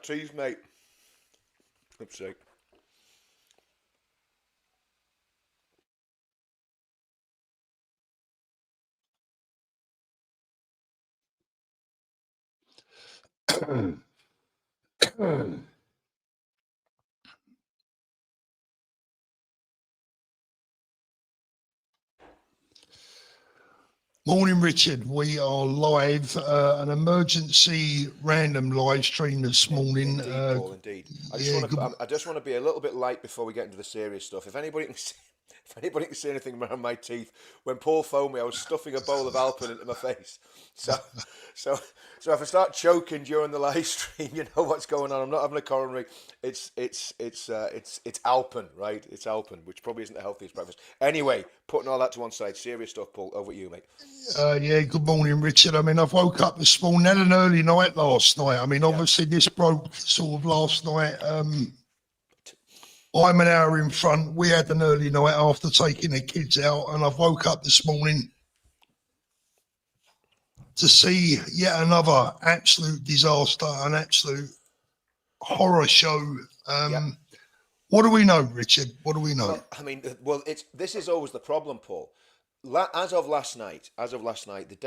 teeth, mate. Flip's sake. Morning, Richard. We are live, an emergency random live stream this morning. Indeed, Paul. Indeed. Yeah, good. I just want to be a little bit light before we get into the serious stuff. If anybody can see, if anybody can see anything around my teeth, when Paul phoned me, I was stuffing a bowl of Alpen into my face. So, so, so if I start choking during the live stream, you know what's going on. I'm not having a coronary. It's Alpen, right? It's Alpen, which probably isn't the healthiest breakfast. Anyway, putting all that to one side, serious stuff, Paul. Over to you, mate. Yeah, good morning, Richard. I mean, I've woke up this morning, had an early night last night. I mean, obviously this broke sort of last night. I'm an hour in front. We had an early night after taking the kids out, and I've woke up this morning to see yet another absolute disaster, an absolute horror show. What do we know, Richard? What do we know? Well, I mean, this is always the problem, Paul. As of last night, the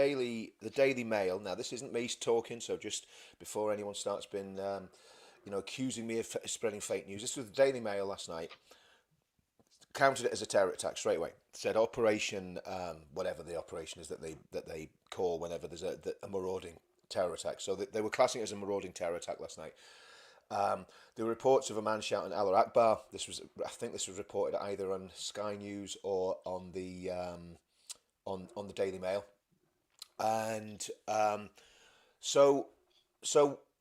Daily Mail. Now, this isn't me talking, so just before anyone starts accusing me of spreading fake news, this was the Daily Mail last night. Counted it as a terror attack straight away. Said Operation, whatever the operation is that they call whenever there's a marauding terror attack. So they were classing it as a marauding terror attack last night. There were reports of a man shouting Allah Akbar. I think this was reported either on Sky News or on the Daily Mail, and so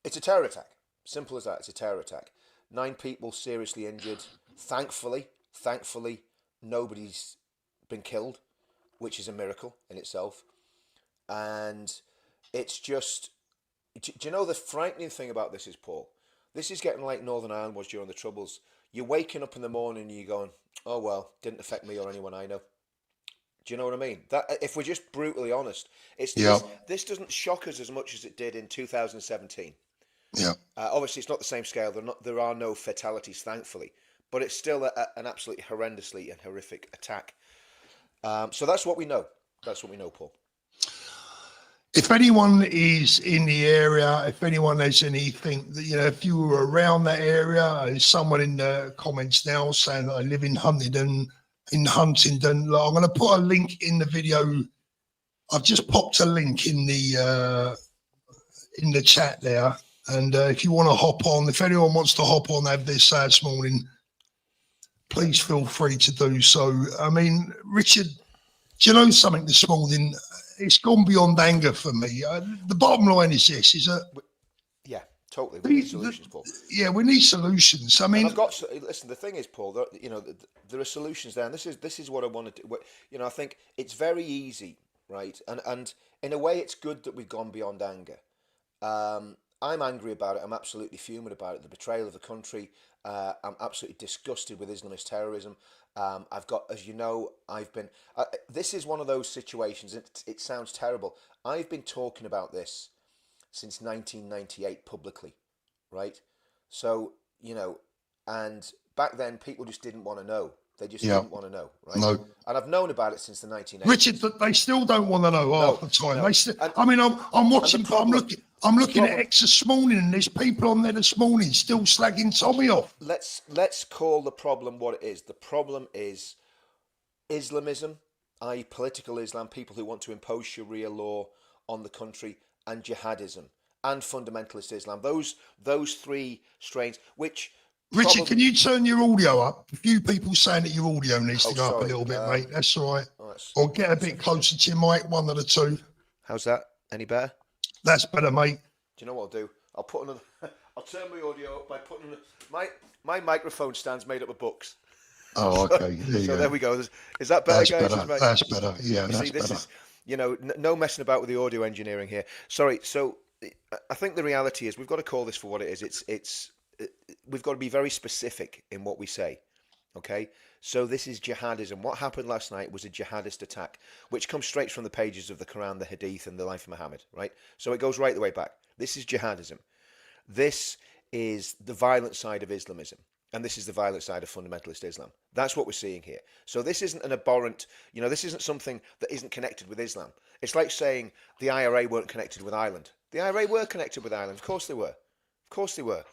it's a terror attack. Simple as that. It's a terror attack. 9 people seriously injured. Thankfully, nobody's been killed, which is a miracle in itself. And it's just, do you know the frightening thing about this is, Paul? This is getting like Northern Ireland was during the Troubles. You're waking up in the morning and you're going, oh, well, didn't affect me or anyone I know. Do you know what I mean? That, if we're just brutally honest, this doesn't shock us as much as it did in 2017. Yeah. Obviously, it's not the same scale. There are no fatalities, thankfully. But it's still an absolutely horrendously and horrific attack. So that's what we know. That's what we know, Paul. If anyone is in the area, if anyone has anything, if you were around that area, there's someone in the comments now saying that I live in Huntingdon. I'm going to put a link in the video. I've just popped a link in the chat there. And if you want to hop on, if anyone wants to hop on, have this this morning, please feel free to do so. I mean, Richard, do you know something this morning? It's gone beyond anger for me. The bottom line is this: yeah, totally. We need solutions, Paul. Yeah, we need solutions. I mean, listen. The thing is, Paul, there are solutions there, and this is what I want to do. I think it's very easy, right? And in a way, it's good that we've gone beyond anger. I'm angry about it. I'm absolutely fuming about it. The betrayal of the country. I'm absolutely disgusted with Islamist terrorism. I've got, as you know, this is one of those situations, it sounds terrible. I've been talking about this since 1998 publicly, right? So, and back then people just didn't want to know. They just didn't want to know, right? No. And I've known about it since the 1980s. Richard, they still don't want to know half the time. No. I'm watching, I'm looking at X this morning, and there's people on there this morning still slagging Tommy off. Let's call the problem what it is. The problem is Islamism, i.e. political Islam, people who want to impose Sharia law on the country, and jihadism and fundamentalist Islam. Those 3 strains, which... Richard, can you turn your audio up? A few people saying that your audio needs to go up a little bit, mate. That's all right. Or get a bit closer to your mic, one of the two. How's that? Any better? That's better, mate. Do you know what I'll do? I'll turn my audio up by putting my microphone stand's made up of books. Oh, okay. There we go. Is that better, guys? That's better. Yeah, that's better. Is, no messing about with the audio engineering here. Sorry. So I think the reality is we've got to call this for what it is. We've got to be very specific in what we say. Okay, so this is jihadism. What happened last night was a jihadist attack, which comes straight from the pages of the Quran, the Hadith, and the life of Muhammad, right? So it goes right the way back. This is jihadism. This is the violent side of Islamism. And this is the violent side of fundamentalist Islam. That's what we're seeing here. So this isn't an abhorrent, this isn't something that isn't connected with Islam. It's like saying the IRA weren't connected with Ireland. The IRA were connected with Ireland. Of course they were. Of course they were.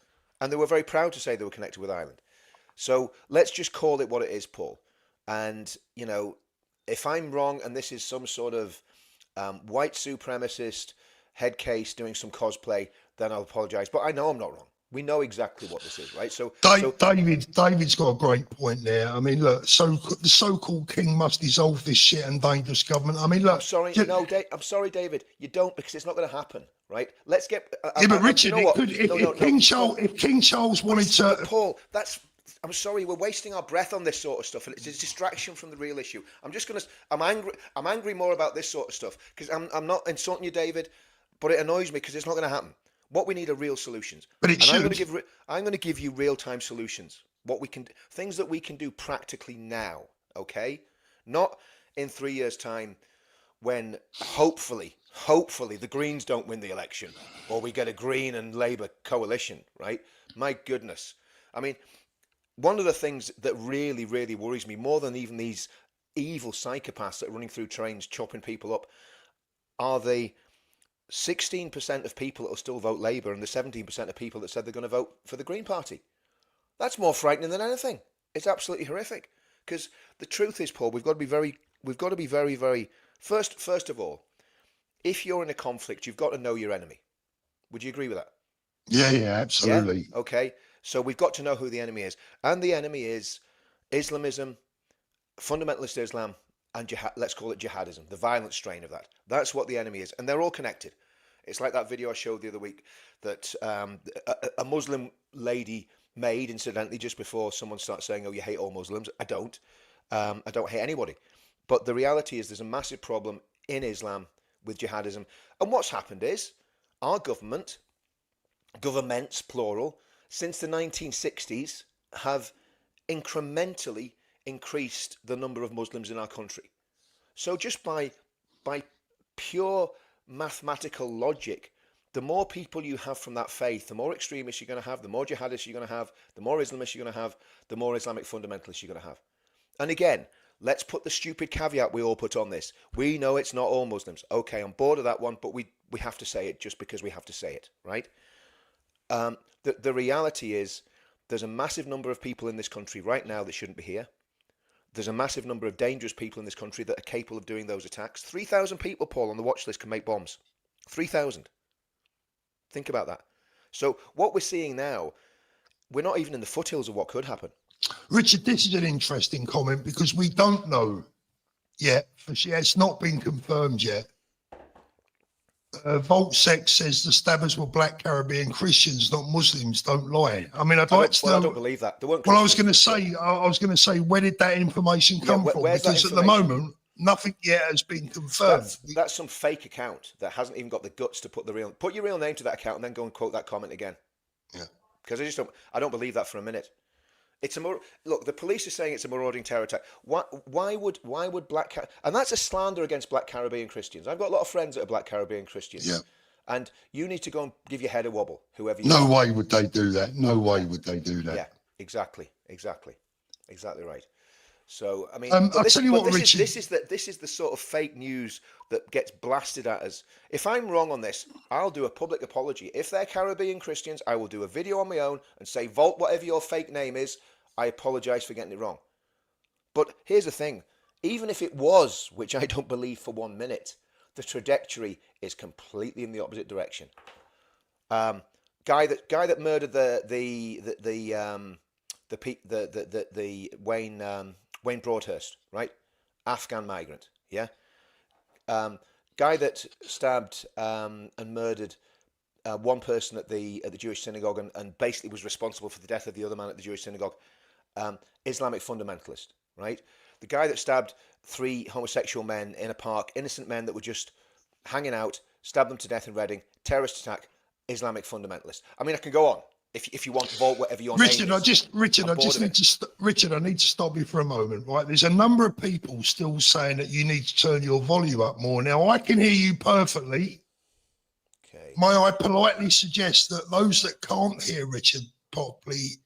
And they were very proud to say they were connected with Ireland. So let's just call it what it is, Paul. And, if I'm wrong and this is some sort of white supremacist head case doing some cosplay, then I'll apologise. But I know I'm not wrong. We know exactly what this is, right? David's got a great point there. I mean, look, the so-called king must dissolve this shit and dangerous government. I mean, look. I'm sorry, David. You don't, because it's not going to happen, right? Let's get. But Richard, if King Charles wanted to, Paul, I'm sorry, we're wasting our breath on this sort of stuff, and it's a distraction from the real issue. I'm angry more about this sort of stuff because I'm not insulting you, David, but it annoys me because it's not going to happen. What we need are real solutions. But I'm going to give you real-time solutions. Things that we can do practically now, okay? Not in 3 years' time when hopefully the Greens don't win the election or we get a Green and Labour coalition, right? My goodness. I mean, one of the things that really, really worries me more than even these evil psychopaths that are running through trains chopping people up are the 16% of people that will still vote Labour and the 17% of people that said they're going to vote for the Green Party. That's more frightening than anything. It's absolutely horrific. Because the truth is, Paul, we've got to be very, very first of all, if you're in a conflict, you've got to know your enemy. Would you agree with that? Yeah, absolutely. Yeah? Okay. So we've got to know who the enemy is. And the enemy is Islamism, fundamentalist Islam, and let's call it jihadism, the violent strain of that. That's what the enemy is. And they're all connected. It's like that video I showed the other week that a Muslim lady made, incidentally, just before someone starts saying, oh, you hate all Muslims. I don't. I don't hate anybody. But the reality is there's a massive problem in Islam with jihadism. And what's happened is our governments, plural, since the 1960s have incrementally increased the number of Muslims in our country. So just by pure mathematical logic, the more people you have from that faith, the more extremists you're going to have, the more jihadists you're going to have, the more Islamists you're going to have, the more Islamic fundamentalists you're going to have. And again, let's put the stupid caveat we all put on this. We know it's not all Muslims. Okay, I'm bored of that one, but we have to say it just because we have to say it, right? The reality is there's a massive number of people in this country right now that shouldn't be here. There's a massive number of dangerous people in this country that are capable of doing those attacks. 3,000 people, Paul, on the watch list can make bombs. 3,000. Think about that. So what we're seeing now, we're not even in the foothills of what could happen. Richard, this is an interesting comment because we don't know yet. It's not been confirmed yet. Voltsec says the stabbers were Black Caribbean Christians, not Muslims. Don't lie. I mean, I don't believe that. They weren't. Well, I was going to say, where did that information come from? Because at the moment, nothing yet has been confirmed. That's some fake account that hasn't even got the guts to put your real name to that account and then go and quote that comment again. Yeah. Because I don't believe that for a minute. Look, the police are saying it's a marauding terror attack. Why would and that's a slander against Black Caribbean Christians. I've got a lot of friends that are Black Caribbean Christians. Yeah. And you need to go and give your head a wobble, whoever you are. No way would they do that. No way would they do that. Yeah, exactly right. So I mean, I'll tell you what, Richard. This is the sort of fake news that gets blasted at us. If I'm wrong on this, I'll do a public apology. If they're Caribbean Christians, I will do a video on my own and say, Volt, whatever your fake name is, I apologise for getting it wrong. But here's the thing. Even if it was, which I don't believe for 1 minute, the trajectory is completely in the opposite direction. Guy that murdered the Wayne Broadhurst, right? Afghan migrant, yeah. Guy that stabbed and murdered one person at the Jewish synagogue and basically was responsible for the death of the other man at the Jewish synagogue. Islamic fundamentalist, right? The guy that stabbed 3 homosexual men in a park, innocent men that were just hanging out, stabbed them to death in Reading, terrorist attack, Islamic fundamentalist. I mean, I can go on. If you want to vote whatever your name is. Richard, I need to stop you for a moment, right? There's a number of people still saying that you need to turn your volume up more. Now, I can hear you perfectly. Okay. May I politely suggest that those that can't hear Richard properly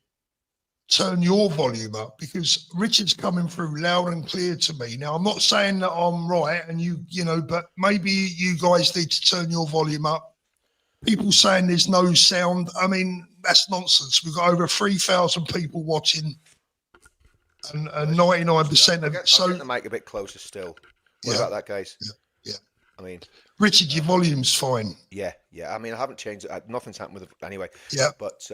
turn your volume up, because Richard's coming through loud and clear to me. Now, I'm not saying that I'm right, and but maybe you guys need to turn your volume up. People saying there's no sound. I mean, that's nonsense. We've got over 3,000 people watching, and 99% of I'll get the mic a bit closer still. What about that, guys? Yeah. I mean, Richard, your volume's fine. Yeah. I mean, I haven't changed it. Nothing's happened with it anyway. Yeah. But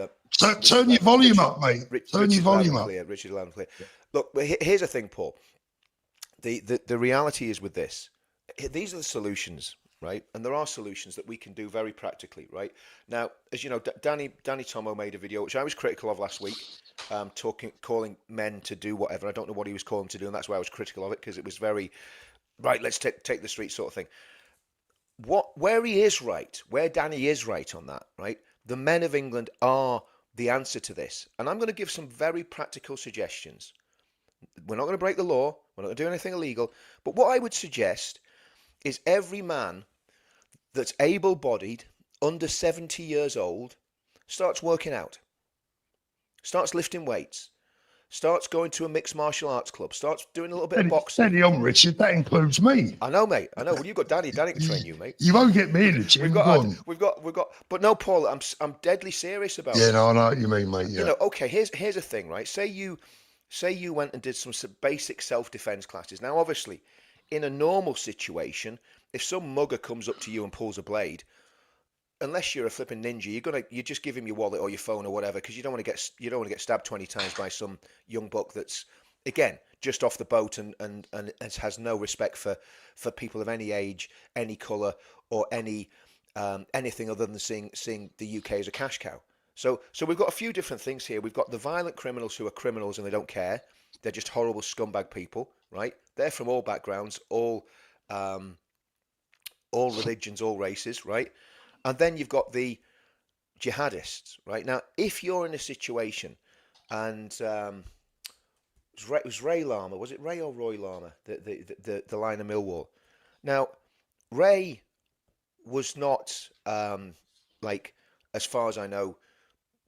turn your volume up, mate. Turn your volume up. Richard, loud and clear. Yeah. Look, here's the thing, Paul. The reality is with this, these are the solutions, right? And there are solutions that we can do very practically, right? Now, as you know, Danny Tomo made a video which I was critical of last week, calling men to do whatever. I don't know what he was calling to do, and that's why I was critical of it, because it was very right. Let's take the street sort of thing. Where he is right, where Danny is right on that, right? The men of England are the answer to this. And I'm going to give some very practical suggestions. We're not going to break the law. We're not going to do anything illegal. But what I would suggest is every man that's able-bodied, under 70 years old, starts working out, starts lifting weights, starts going to a mixed martial arts club, starts doing a little bit of boxing. Steady on, Richard. That includes me. I know, mate. I know. Well, you've got Danny. Danny can train you, mate. You won't get me in the gym. We've got. But no, Paul. I'm deadly serious about it. Yeah, no, I know what you mean, mate. Yeah. You know, okay. Here's a thing, right? Say you went and did some basic self-defense classes. Now, obviously, in a normal situation, if some mugger comes up to you and pulls a blade, unless you're a flipping ninja, you just give him your wallet or your phone or whatever, because you don't want to get stabbed 20 times by some young buck that's, again, just off the boat and has no respect for people of any age, any colour, or anything other than seeing the UK as a cash cow. So we've got a few different things here. We've got the violent criminals who are criminals and they don't care. They're just horrible scumbag people, right? They're from all backgrounds, all religions, all races, right? And then you've got the jihadists, right? Now, if you're in a situation, and it was Ray Lama, was it Ray or Roy Lama, the line of Millwall? Now, Ray was not, as far as I know,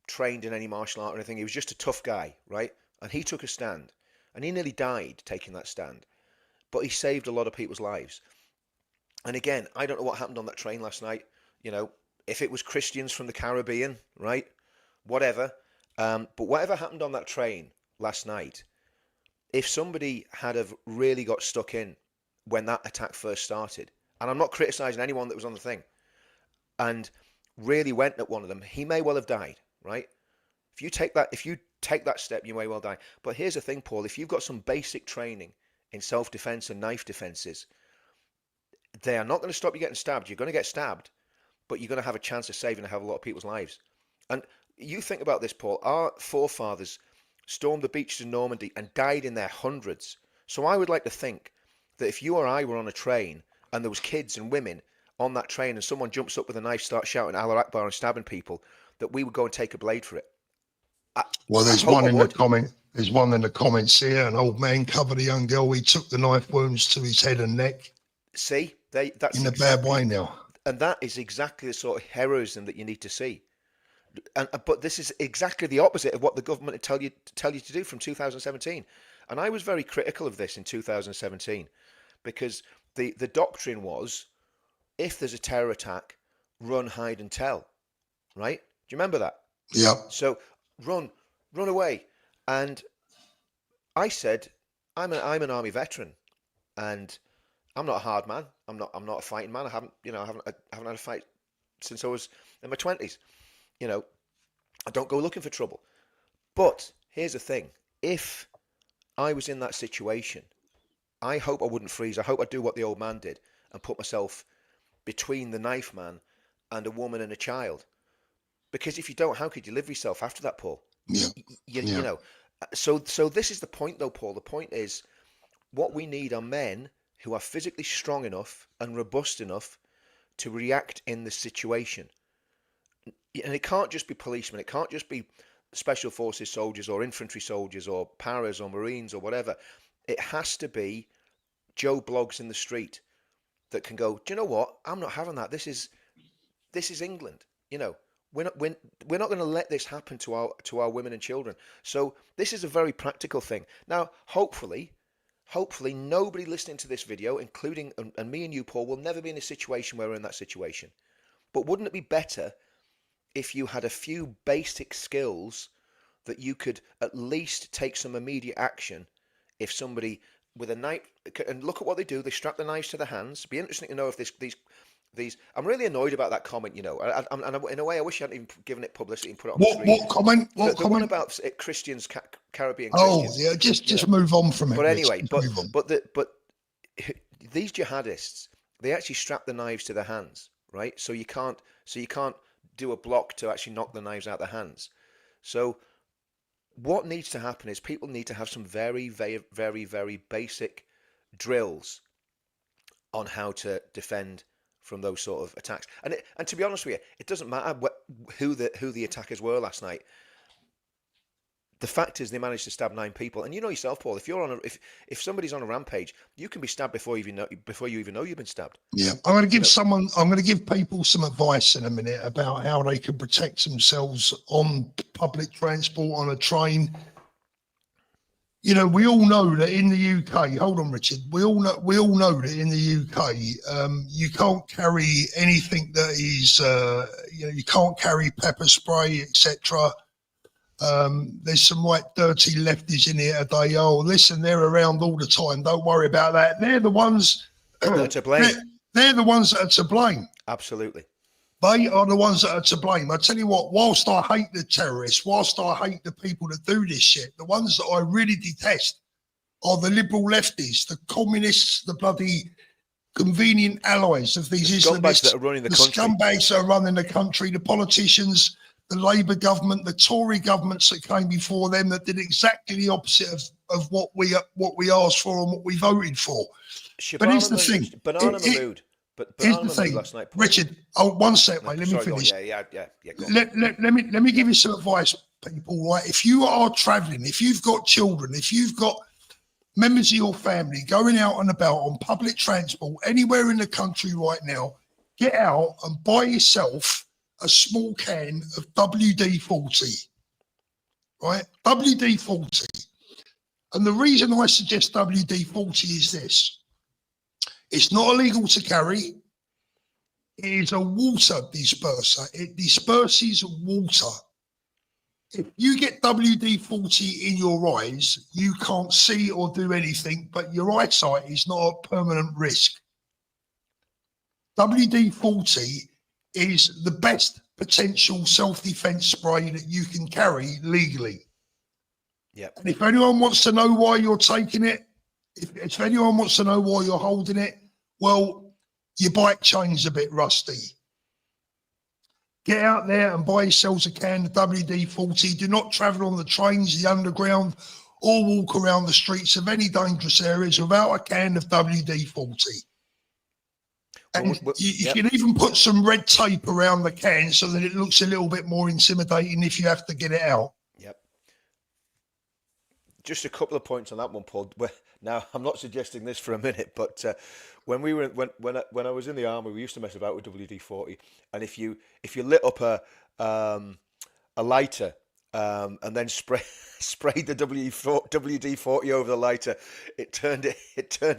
trained in any martial art or anything. He was just a tough guy, right? And he took a stand, and he nearly died taking that stand, but he saved a lot of people's lives. And again, I don't know what happened on that train last night. You know, if it was Christians from the Caribbean, right? Whatever. But whatever happened on that train last night, if somebody had have really got stuck in when that attack first started, and I'm not criticising anyone that was on the thing, and really went at one of them, he may well have died, right? If you take that step, you may well die. But here's the thing, Paul, if you've got some basic training in self-defense and knife defenses, they are not going to stop you getting stabbed. You're going to get stabbed, but you're going to have a chance of saving a hell of a lot of people's lives. And you think about this, Paul. Our forefathers stormed the beaches of Normandy and died in their hundreds. So I would like to think that if you or I were on a train and there was kids and women on that train and someone jumps up with a knife, starts shouting Allah Akbar and stabbing people, that we would go and take a blade for it. There's one in the comments here. An old man covered a young girl. He took the knife wounds to his head and neck. See, that's in a bad way now. And that is exactly the sort of heroism that you need to see. But this is exactly the opposite of what the government would tell you to do from 2017. And I was very critical of this in 2017 because the doctrine was, if there's a terror attack, run, hide and tell, right? Do you remember that? Yeah. So run away. And I said, I'm an army veteran, and I'm not a hard man. I'm not a fighting man. I haven't had a fight since I was in my 20s. You know, I don't go looking for trouble. But here's the thing: if I was in that situation, I hope I wouldn't freeze. I hope I'd do what the old man did and put myself between the knife man and a woman and a child. Because if you don't, how could you live yourself after that, Paul? Yeah. You know. So this is the point, though, Paul. The point is, what we need are men who are physically strong enough and robust enough to react in the situation. And it can't just be policemen. It can't just be special forces soldiers or infantry soldiers or paras or marines or whatever. It has to be Joe Bloggs in the street that can go, do you know what? I'm not having that. This is this is England. You know, we're not going to let this happen to our women and children. So this is a very practical thing. Now, hopefully nobody listening to this video, including and me and you, Paul, will never be in a situation where we're in that situation. But wouldn't it be better if you had a few basic skills that you could at least take some immediate action if somebody with a knife, and look at what they do, they strap the knives to their hands. It'd be interesting to know if these. I'm really annoyed about that comment. You know, and in a way, I wish I hadn't even given it publicity and put it on the screen. What comment? What The one comment? about Christians, Caribbean Oh, Christians. yeah, just You know, move on from it. but Rich. anyway, Just but move on. but these jihadists, they actually strap the knives to their hands, right? So you can't do a block to actually knock the knives out their hands. So what needs to happen is people need to have some very, very, very, very basic drills on how to defend from those sort of attacks. And to be honest with you, it doesn't matter who the attackers were last night. The fact is, they managed to stab 9 people, and you know yourself, Paul. If somebody's on a rampage, you can be stabbed before you even know you've been stabbed. Yeah, I'm going to give people some advice in a minute about how they can protect themselves on public transport, on a train. You know, we all know that in the UK. Hold on, Richard. We all know that in the UK, you can't carry anything that is, you can't carry pepper spray, etc. There's some right dirty lefties in here today. Oh, listen, they're around all the time. Don't worry about that. They're the ones that are to blame. They're the ones that are to blame. Absolutely. They are the ones that are to blame. I tell you what, whilst I hate the terrorists, whilst I hate the people that do this shit, the ones that I really detest are the liberal lefties, the communists, the bloody convenient allies of these scumbags Islamists, that are running the country. scumbags that are running the country, the politicians, the Labour government, the Tory governments that came before them that did exactly the opposite of what we asked for and what we voted for. But here's the thing. Banana Mahmood. But here's the thing, last night, Paul. Richard. Oh, one sec, mate. Let me finish. Yeah. Go on. Let me give you some advice, people. Right, if you are travelling, if you've got children, if you've got members of your family going out and about on public transport anywhere in the country right now, get out and buy yourself a small can of WD-40. Right, WD-40. And the reason I suggest WD-40 is this. It's not illegal to carry. It is a water disperser. It disperses water. If you get WD-40 in your eyes, you can't see or do anything, but your eyesight is not a permanent risk. WD-40 is the best potential self-defense spray that you can carry legally. Yep. And if anyone wants to know why you're taking it, if anyone wants to know why you're holding it, well, your bike chain's a bit rusty. Get out there and buy yourselves a can of WD-40. Do not travel on the trains, the underground, or walk around the streets of any dangerous areas without a can of WD-40. And you can even put some red tape around the can so that it looks a little bit more intimidating if you have to get it out. Yep. Just a couple of points on that one, Paul. Now, I'm not suggesting this for a minute, but when I was in the army, we used to mess about with WD-40, and if you lit up a lighter and then sprayed the WD-40 over the lighter, it turned it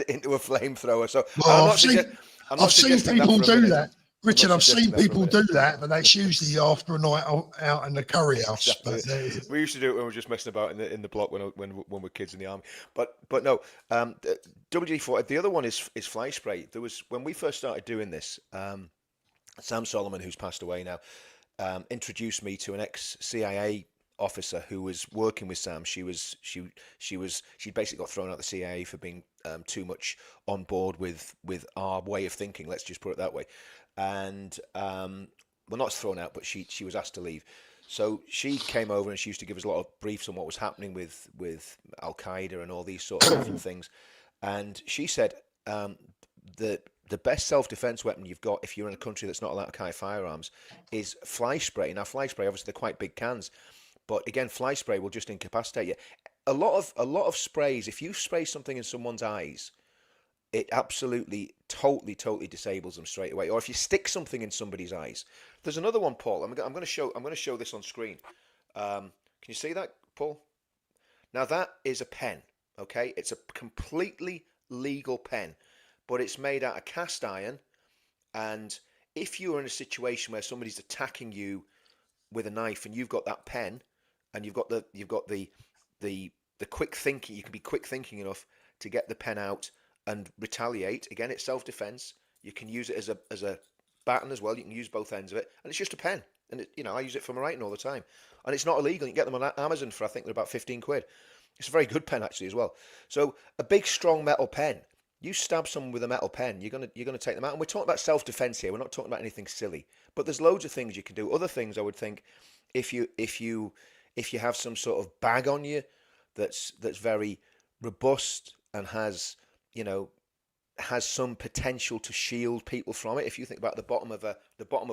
into a flamethrower. So I've seen people do that. Richard, I've seen people do that, but that's usually after a night out in the curry house. Exactly. We used to do it when we were just messing about in the block when we're kids in the army. But no, WD-40. The other one is fly spray. There was, when we first started doing this, Sam Solomon, who's passed away now, introduced me to an ex-CIA officer who was working with Sam. She'd basically got thrown out of the CIA for being too much on board with our way of thinking. Let's just put it that way. And well, not thrown out, but she was asked to leave. So she came over and she used to give us a lot of briefs on what was happening with Al Qaeda and all these sort of different things. And she said the best self-defense weapon you've got if you're in a country that's not allowed to carry firearms is fly spray. Now, fly spray, obviously, they're quite big cans, but again, fly spray will just incapacitate you. A lot of sprays. If you spray something in someone's eyes, it absolutely, totally disables them straight away. Or if you stick something in somebody's eyes. There's another one, Paul. I'm going to show. I'm going to show this on screen. Can you see that, Paul? Now that is a pen. Okay, it's a completely legal pen, but it's made out of cast iron. And if you're in a situation where somebody's attacking you with a knife, and you've got that pen, and you've got the quick thinking, you can be quick thinking enough to get the pen out and retaliate. Again, it's self-defense. You can use it as a baton as well. You can use both ends of it, and it's just a pen. And I use it for my writing all the time, and it's not illegal. You can get them on Amazon for, I think they're about 15 quid. It's a very good pen actually as well. So a big strong metal pen. You stab someone with a metal pen, you're gonna take them out. And we're talking about self-defense here. We're not talking about anything silly. But there's loads of things you can do. Other things I would think, if you have some sort of bag on you that's very robust and has some potential to shield people from it. If you think about the bottom of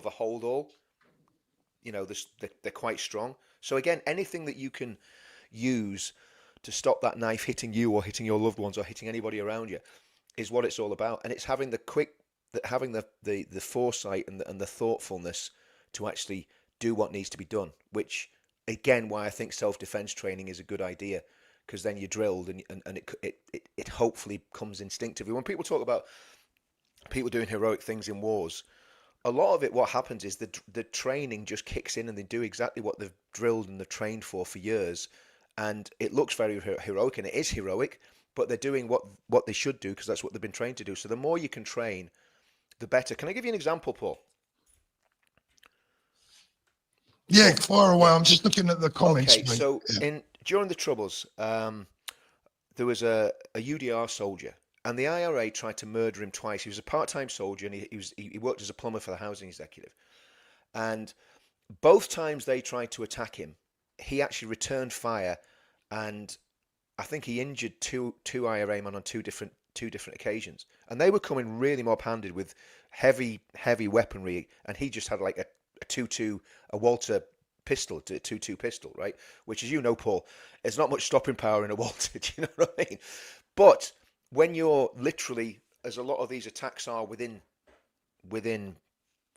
a hold all, they're quite strong. So again, anything that you can use to stop that knife hitting you or hitting your loved ones or hitting anybody around you is what it's all about. And it's having the foresight and the thoughtfulness to actually do what needs to be done, which again, why I think self-defense training is a good idea, because then you're drilled and it hopefully comes instinctively. When people talk about people doing heroic things in wars, a lot of it, what happens is the training just kicks in and they do exactly what they've drilled and they've trained for years. And it looks very heroic, and it is heroic, but they're doing what they should do because that's what they've been trained to do. So the more you can train, the better. Can I give you an example, Paul? Yeah, fire away. I'm just looking at the comments. Okay, so during the Troubles, there was a UDR soldier, and the IRA tried to murder him twice. He was a part-time soldier, and he worked as a plumber for the housing executive. And both times they tried to attack him, he actually returned fire, and I think he injured two IRA men on two different occasions. And they were coming really mob-handed with heavy weaponry, and he just had like a 2.2, a Walter pistol, 2.2 pistol, right? Which, as you know, Paul, there's not much stopping power in a Walter. Do you know what I mean? But when you're literally, as a lot of these attacks are, within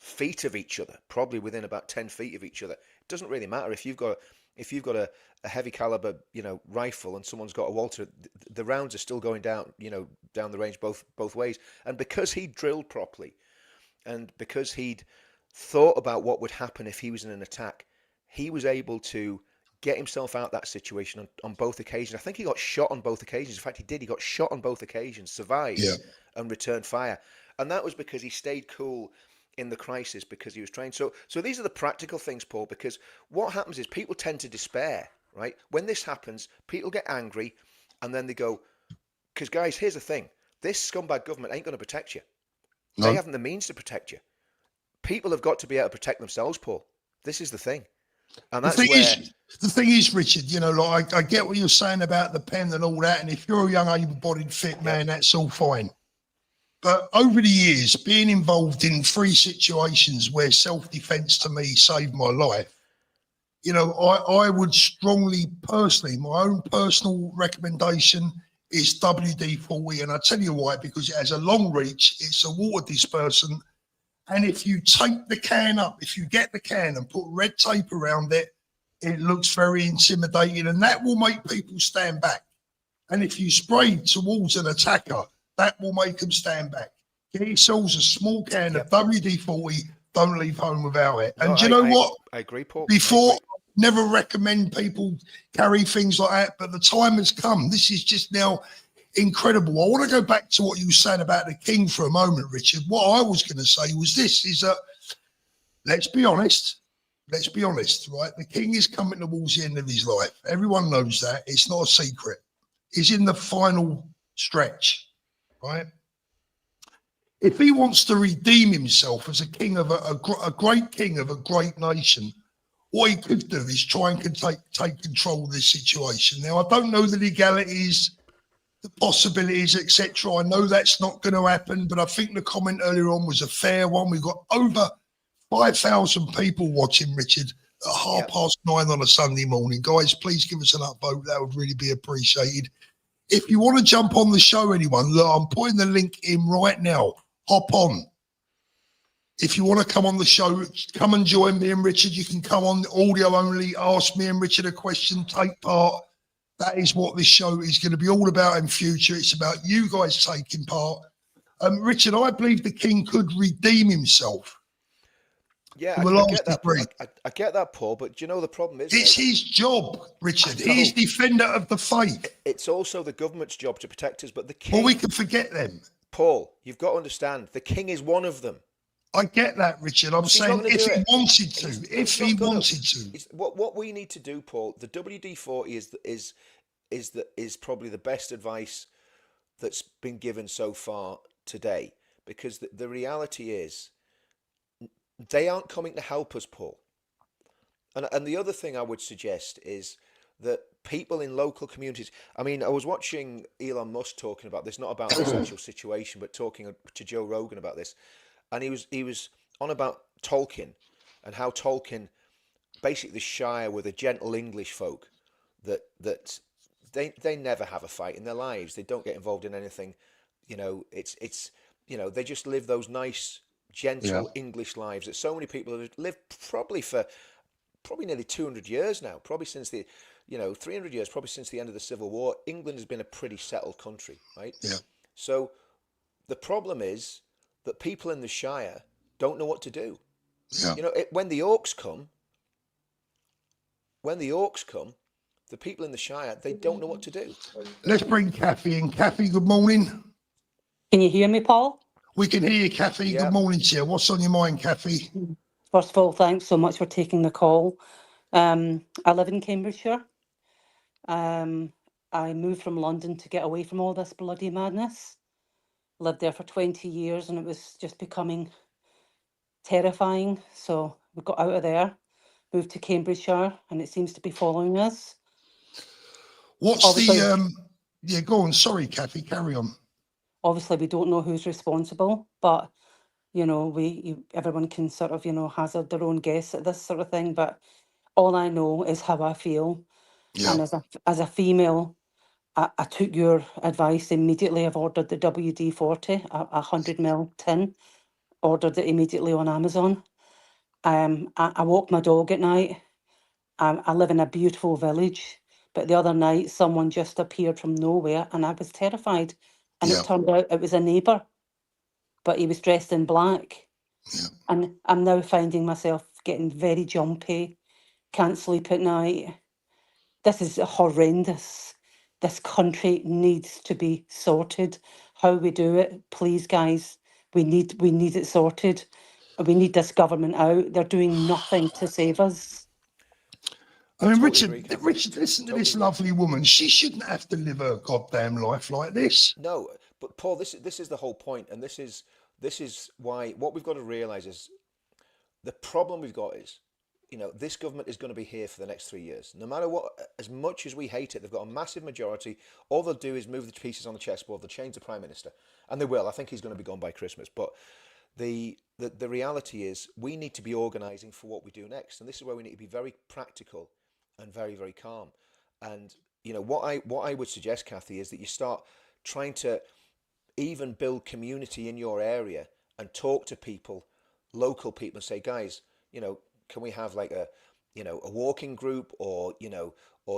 feet of each other, probably within about 10 feet of each other, it doesn't really matter if you've got a heavy caliber, rifle, and someone's got a Walter. The rounds are still going down, down the range both ways. And because he drilled properly, and because he'd thought about what would happen if he was in an attack, he was able to get himself out of that situation on both occasions. I think he got shot on both occasions. In fact, he did. He got shot on both occasions, survived, and returned fire. And that was because he stayed cool in the crisis, because he was trained. So these are the practical things, Paul, because what happens is people tend to despair, right? When this happens, people get angry, and then they go, because guys, here's the thing. This scumbag government ain't going to protect you. No. They haven't the means to protect you. People have got to be able to protect themselves, Paul. This is the thing. And that's the thing is, Richard, I get what you're saying about the pen and all that. And if you're a young, able-bodied, fit man, that's all fine. But over the years, being involved in 3 situations where self-defense to me saved my life, I would strongly, personally, my own personal recommendation is WD-40. And I tell you why, because it has a long reach, it's a water dispersant. And if you take the can up, if you get the can and put red tape around it, it looks very intimidating, and that will make people stand back. And if you spray towards an attacker, that will make them stand back. Get yourselves a small can of WD-40. Don't leave home without it. And do you know what? I agree, Paul. Before, never recommend people carry things like that, but the time has come. This is just now incredible. I want to go back to what you were saying about the king for a moment, Richard. What I was going to say was this, is that, let's be honest, right? The king is coming towards the end of his life. Everyone knows that. It's not a secret. He's in the final stretch, right? If he wants to redeem himself as a king of a great king of a great nation, what he could do is try and take control of this situation. Now, I don't know the legalities, the possibilities, etc. I know that's not going to happen, but I think the comment earlier on was a fair one. We've got over 5,000 people watching, Richard, at 9:30 on a Sunday morning. Guys, please give us an upvote. That would really be appreciated. If you want to jump on the show, anyone, look, I'm putting the link in right now. Hop on. If you want to come on the show, come and join me and Richard. You can come on audio only, ask me and Richard a question, take part. That is what this show is going to be all about in future. It's about you guys taking part. Richard, I believe the king could redeem himself. Yeah, from the I last get that. Paul. degree. I get that, Paul. But do you know the problem is? It's his job, Richard. I know. He's defender of the faith. It's also the government's job to protect us. But the king, Well, we can forget them. Paul, you've got to understand, the king is one of them. I get that, Richard. I'm He's not saying gonna if do he it. wanted to, He's not gonna. wanted to. It's, what we need to do, Paul. The WD-40 is probably the best advice that's been given so far today, because the reality is they aren't coming to help us, Paul. And the other thing I would suggest is that people in local communities. I mean, I was watching Elon Musk talking about this, not about this actual situation, but talking to Joe Rogan about this, and he was on about Tolkien and how Tolkien, basically the Shire were the gentle English folk that they never have a fight in their lives. They don't get involved in anything. You know, it's they just live those nice, gentle English lives that so many people have lived probably nearly 200 years now, probably since 300 years, probably since the end of the Civil War. England has been a pretty settled country, right? Yeah. So the problem is that people in the Shire don't know what to do. Yeah. You know, when the orcs come, the people in the Shire, they don't know what to do. Let's bring Kathy in. Kathy, good morning. Can you hear me, Paul? We can hear you, Kathy. Yeah. Good morning to you. What's on your mind, Kathy? First of all, thanks so much for taking the call. I live in Cambridgeshire. I moved from London to get away from all this bloody madness. Lived there for 20 years and it was just becoming terrifying. So we got out of there, moved to Cambridgeshire, and it seems to be following us. What's Obviously- yeah, go on. Sorry, Kathy, carry on. Obviously, we don't know who's responsible, but everyone can sort of, hazard their own guess at this sort of thing. But all I know is how I feel. Yeah. And as a female, I took your advice immediately. I've ordered the WD-40, a 100ml tin, ordered it immediately on Amazon. I walk my dog at night. I live in a beautiful village, but the other night someone just appeared from nowhere and I was terrified. And Yeah. it turned out it was a neighbour, but he was dressed in black. Yeah. And I'm now finding myself getting very jumpy, can't sleep at night. This is horrendous. This country needs to be sorted. How we do it, please, guys, we need it sorted. We need this government out. They're doing nothing to save us. I mean, Totally agree, Kathy. Richard, listen to this Totally agree. lovely woman. She shouldn't have to live her goddamn life like this. No, but Paul, this is the whole point, and this is why what we've got to realise is the problem we've got is, this government is going to be here for the next 3 years. No matter what, as much as we hate it, they've got a massive majority. All they'll do is move the pieces on the chessboard. They'll change the prime minister, and they will. I think he's going to be gone by Christmas. But the reality is, we need to be organising for what we do next, and this is where we need to be very practical and very, very calm. And what I would suggest, Kathy, is that you start trying to even build community in your area and talk to people, local people, and say, guys, can we have like a walking group, or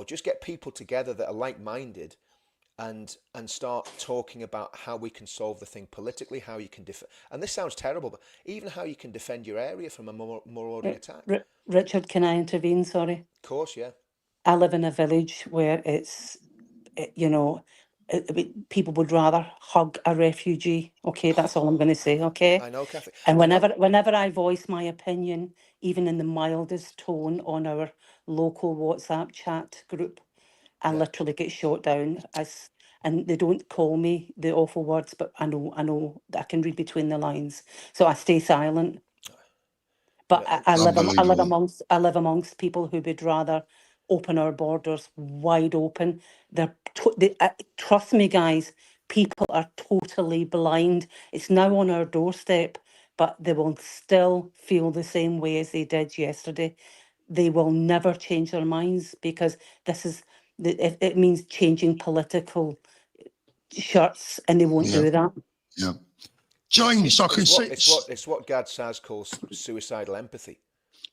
just get people together that are like-minded and start talking about how we can solve the thing politically, how you can and this sounds terrible, but even how you can defend your area from a marauding attack. Richard, can I intervene? Sorry. Of course, yeah. I live in a village where people would rather hug a refugee. Okay, that's all I'm going to say. Okay. I know, Kathy. And whenever I voice my opinion, even in the mildest tone on our local WhatsApp chat group, I literally get shot down and they don't call me the awful words, but I know that I can read between the lines. So I stay silent. But I live amongst people who would rather open our borders wide open. Trust me, guys, people are totally blind. It's now on our doorstep, but they will still feel the same way as they did yesterday. They will never change their minds, because it means changing political shirts, and they won't Yeah. do that. Yeah. James, I can see. It's what Gad Saz calls suicidal empathy.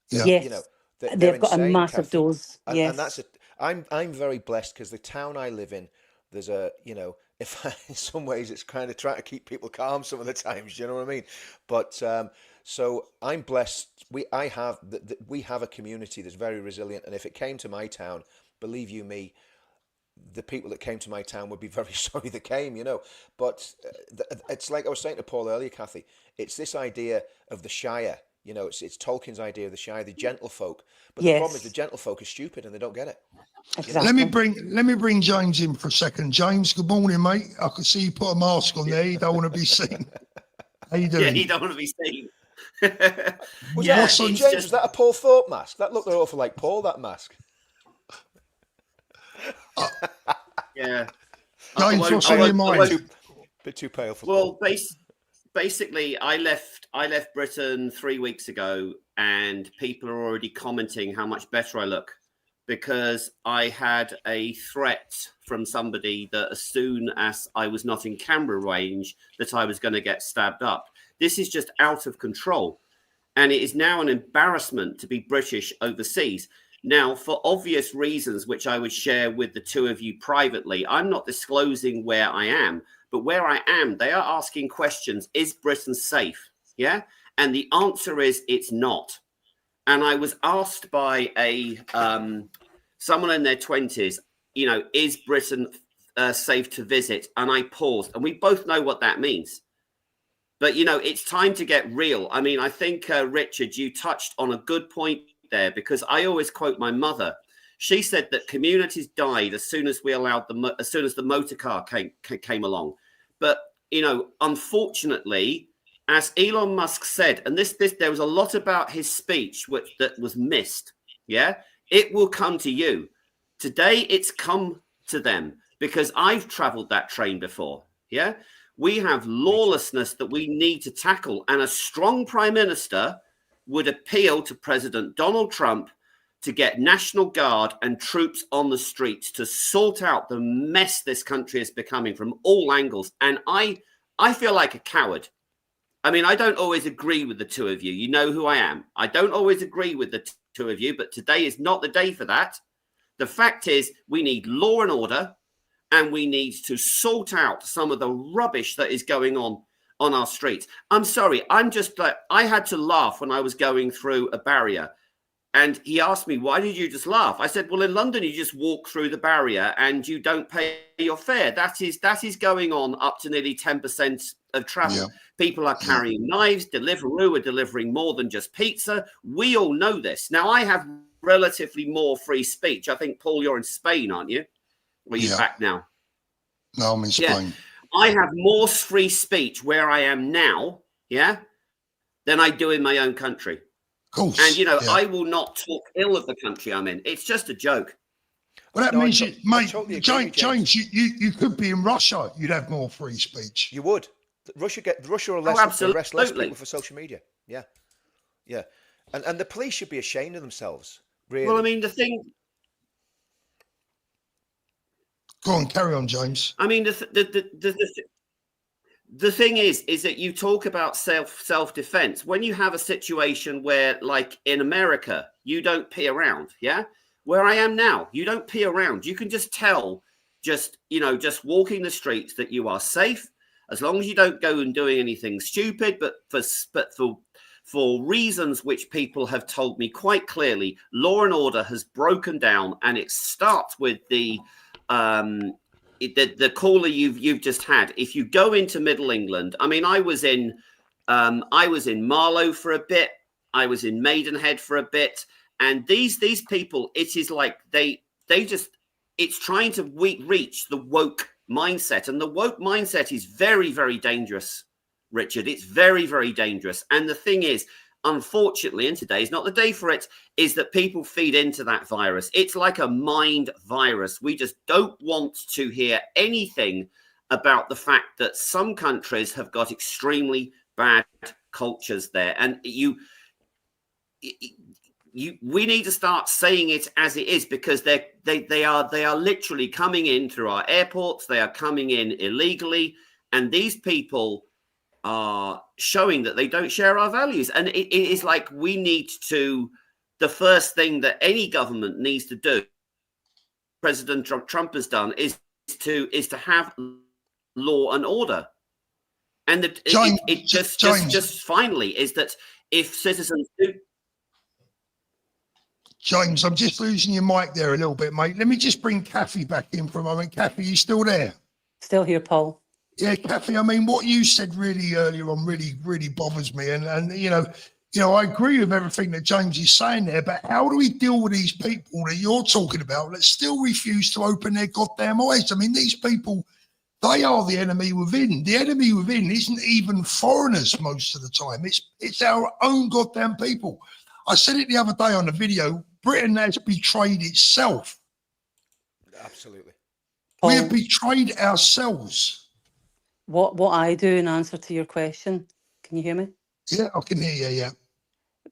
Yeah. Yes, You know, they're they've got a insane, massive Kathy. dose. And, Yes, and that's I'm very blessed because the town I live in, there's a, if in some ways it's kind of trying to keep people calm some of the times, you know what I mean? But so I'm blessed. We have a community that's very resilient, and if it came to my town, believe you me, the people that came to my town would be very sorry they came, But it's like I was saying to Paul earlier, Kathy. It's this idea of the Shire. It's Tolkien's idea of the Shire, the gentlefolk. But the problem is the yes, gentlefolk are stupid and they don't get it. Let me exactly. bring James in for a second. James, good morning, mate. I can see you put a mask on there. You don't want to be seen. How you Yeah, doing? you don't want to be seen. Was Yeah, that What's on- it's James? just Was that a Paul Thorpe mask? That looked awful like Paul. That mask. yeah. James, won't- what's I on your won't- I mind? won't- Bit too pale for Well, Paul. basically, I left Britain 3 weeks ago, and people are already commenting how much better I look because I had a threat from somebody that as soon as I was not in camera range, that I was going to get stabbed up. This is just out of control, and it is now an embarrassment to be British overseas. Now, for obvious reasons, which I would share with the two of you privately, I'm not disclosing where I am. But where I am, they are asking questions. Is Britain safe? Yeah. And the answer is it's not. And I was asked by someone in their 20s, is Britain safe to visit? And I paused. And we both know what that means. But, it's time to get real. I mean, I think, Richard, you touched on a good point there, because I always quote my mother. She said that communities died as soon as as soon as the motor car came along. But, unfortunately, as Elon Musk said, and there was a lot about his speech that was missed. Yeah, it will come to you. Today, it's come to them because I've traveled that train before. Yeah, we have lawlessness that we need to tackle, and a strong prime minister would appeal to President Donald Trump to get National Guard and troops on the streets to sort out the mess this country is becoming from all angles. And I feel like a coward. I mean, I don't always agree with the two of you. You know who I am. I don't always agree with the two of you, but today is not the day for that. The fact is, we need law and order, and we need to sort out some of the rubbish that is going on our streets. I'm sorry. I'm just like, I had to laugh when I was going through a barrier. And he asked me, why did you just laugh? I said, well, in London, you just walk through the barrier and you don't pay your fare. That is going on up to nearly 10% of travel. Yeah. People are carrying knives. Deliveroo are delivering more than just pizza. We all know this. Now, I have relatively more free speech. I think, Paul, you're in Spain, aren't you? Or are you back now? No, I'm in Spain. I have more free speech where I am now, than I do in my own country. Of course. And, I will not talk ill of the country I'm in. It's just a joke. Well, that No, means, mate, totally agree with you, James, you could be in Russia. You'd have more free speech. You would. Russia will arrest less absolutely. people for social media. Yeah, yeah, and the police should be ashamed of themselves. Really. Well, I mean, the thing. Go on, carry on, James. I mean, the thing is that you talk about self-defense when you have a situation where, like in America, you don't pee around. Yeah, where I am now, you don't pee around. You can just tell, just walking the streets, that you are safe as long as you don't go and doing anything stupid. But for reasons which people have told me quite clearly, law and order has broken down, and it starts with the caller you've just had. If you go into Middle England, I mean, I was in Marlow for a bit. I was in Maidenhead for a bit, and these people, it is like it's trying to reach the woke mindset, and the woke mindset is very, very dangerous, Richard. It's very, very dangerous. And the thing is, unfortunately, and today is not the day for it, is that people feed into that virus. It's like a mind virus. We just don't want to hear anything about the fact that some countries have got extremely bad cultures there. And we need to start saying it as it is, because they are literally coming in through our airports. They are coming in illegally, and these people are showing that they don't share our values. And it is like, we need to, the first thing that any government needs to do, President Trump has done, is to have law and order. And it just finally is that if citizens do. James, I'm just losing your mic there a little bit, mate. Let me just bring Kathy back in for a moment. Kathy, you still there? Still here, Paul. Yeah, Kathy, I mean, what you said really earlier on really bothers me. And you know, I agree with everything that James is saying there, but how do we deal with these people that you're talking about that still refuse to open their goddamn eyes? I mean, these people, they are the enemy within. The enemy within isn't even foreigners most of the time. It's our own goddamn people. I said it the other day on the video, Britain has betrayed itself. Absolutely. Paul, We have betrayed ourselves. what I do in answer to your question, can you hear me? Yeah, I can hear you, yeah.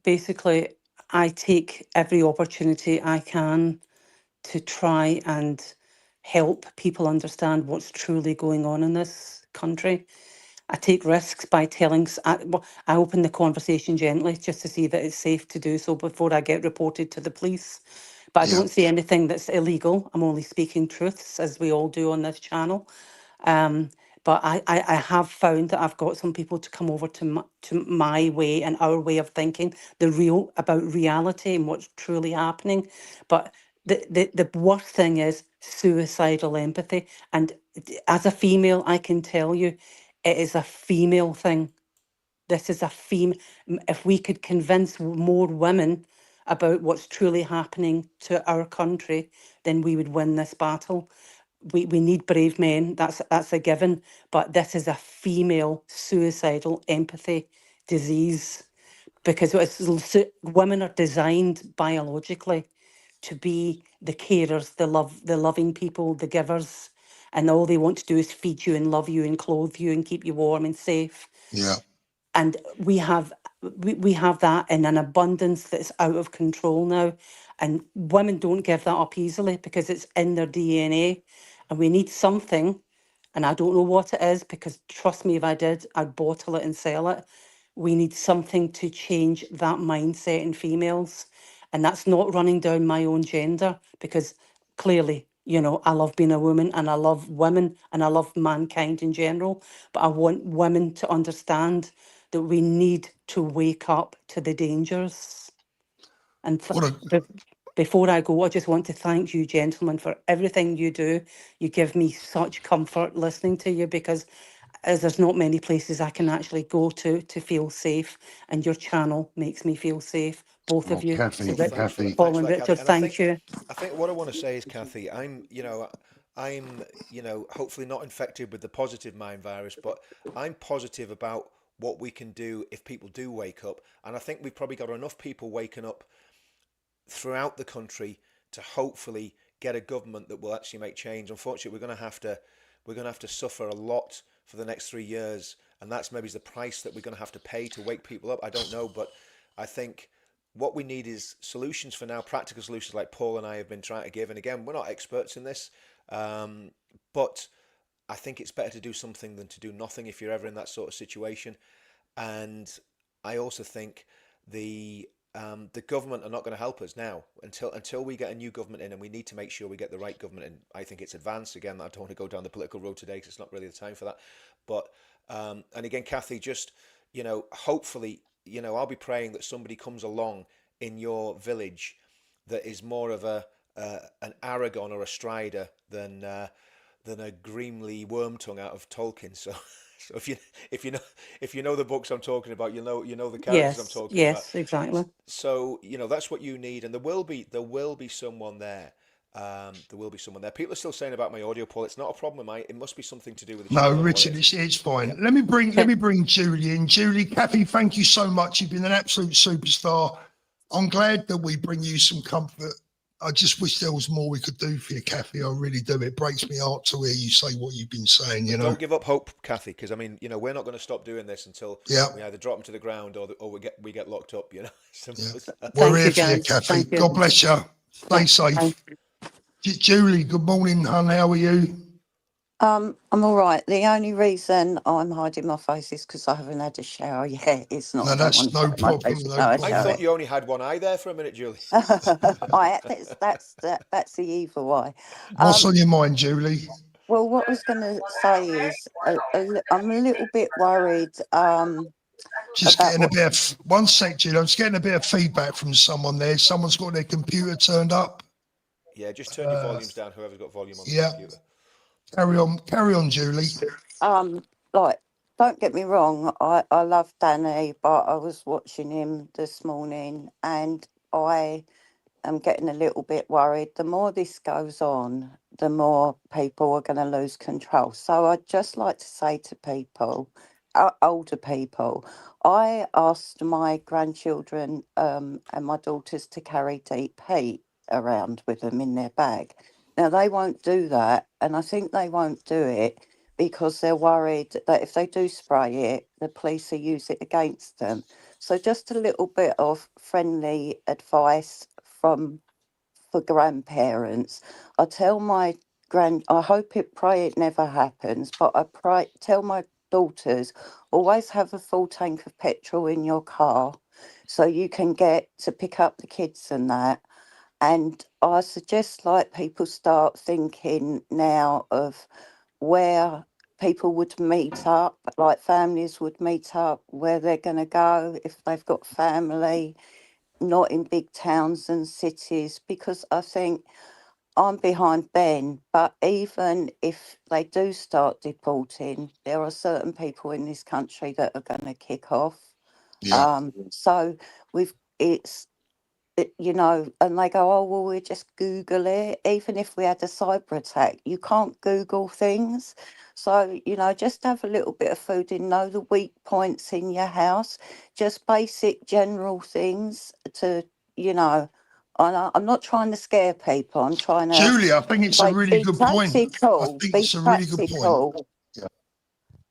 Basically, I take every opportunity I can to try and help people understand what's truly going on in this country. I take risks by telling, I open the conversation gently just to see that it's safe to do so before I get reported to the police. But I Yeah. don't say anything that's illegal. I'm only speaking truths, as we all do on this channel. But I have found that I've got some people to come over to my way and our way of thinking, about reality and what's truly happening. But the worst thing is suicidal empathy. And as a female, I can tell you, it is a female thing. This is a female. If we could convince more women about what's truly happening to our country, then we would win this battle. We need brave men. That's a given. But this is a female suicidal empathy disease, because women are designed biologically to be the carers, the loving people, the givers, and all they want to do is feed you and love you and clothe you and keep you warm and safe. Yeah. And we have that in an abundance that's out of control now. And women don't give that up easily because it's in their DNA. And we need something, and I don't know what it is, because trust me, if I did, I'd bottle it and sell it. We need something to change that mindset in females. And that's not running down my own gender, because clearly, I love being a woman and I love women and I love mankind in general. But I want women to understand that we need to wake up to the dangers. And before I go, I just want to thank you, gentlemen, for everything you do. You give me such comfort listening to you, because as there's not many places I can actually go to feel safe, and your channel makes me feel safe, both of you. Kathy, So Kathy. Paul and Richard, thank you. I think what I want to say is, Kathy, I'm hopefully not infected with the positive mind virus, but I'm positive about what we can do if people do wake up. And I think we've probably got enough people waking up throughout the country to hopefully get a government that will actually make change. Unfortunately, we're going to have to suffer a lot for the next 3 years, and that's maybe the price that we're going to have to pay to wake people up. I don't know, but I think what we need is solutions for now, practical solutions like Paul and I have been trying to give. And again, we're not experts in this, but I think it's better to do something than to do nothing if you're ever in that sort of situation. And I also think the government are not going to help us now until we get a new government in, and we need to make sure we get the right government in. I think it's advanced. Again, I don't want to go down the political road today because it's not really the time for that. But and again, Kathy, just hopefully, I'll be praying that somebody comes along in your village that is more of an Aragorn or a Strider than a Grimly Wormtongue out of Tolkien. So if you know the books I'm talking about, you know the characters I'm talking about. Yes, exactly. So that's what you need, and there will be someone there. There will be someone there. People are still saying about my audio, Paul. It's not a problem. It must be something to do with the No, channel. Richard, it's fine. Let me bring Julie in. Julie, Kathy, thank you so much. You've been an absolute superstar. I'm glad that we bring you some comfort I just wish there was more we could do for you, Kathy. I really do. It breaks me heart to hear you say what you've been saying, you know. Don't give up hope, Kathy, because I mean, you know, we're not going to stop doing this until Yeah. we either drop them to the ground or we get locked up. You know, simple Yeah. as that. We're Thank here you, for you, guys. Kathy. Thank you. God bless you. Stay safe. Thank Julie, good morning, hun. How are you? I'm all right. The only reason I'm hiding my face is because I haven't had a shower yet. It's not. No, I don't that's want to no show my problem, face. no No, I problem. I show thought you only had one eye there for a minute, Julie. that's the evil eye. What's on your mind, Julie? Well, what I was going to say is I'm a little bit worried. Just About getting a what- bit of, one sec, Julie. I'm just getting a bit of feedback from someone there. Someone's got their computer turned up. Yeah, just turn your volumes down. Whoever's got volume on the Yeah. computer. Carry on, Julie. like, don't get me wrong. I love Danny, but I was watching him this morning, and I am getting a little bit worried. The more this goes on, the more people are going to lose control. So I'd just like to say to people, older people, I asked my grandchildren and my daughters to carry deep heat around with them in their bag. Now, they won't do that, and I think they won't do it because they're worried that if they do spray it, the police will use it against them. So just a little bit of friendly advice for grandparents. I tell my I pray it never happens, but tell my daughters, always have a full tank of petrol in your car so you can get to pick up the kids and that. And I suggest like people start thinking now of where people would meet up, like families would meet up, where they're going to go if they've got family, not in big towns and cities, because I think I'm behind Ben, but even if they do start deporting, there are certain people in this country that are going to kick off. So you know, and they go, oh, well, we just Google it. Even if we had a cyber attack, you can't Google things. So, you know, just have a little bit of food and know the weak points in your house, just basic general things to, you know, I'm not trying to scare people. I'm trying to Julie, I think it's a really be good point. I practical. think Be it's a really good point. practical.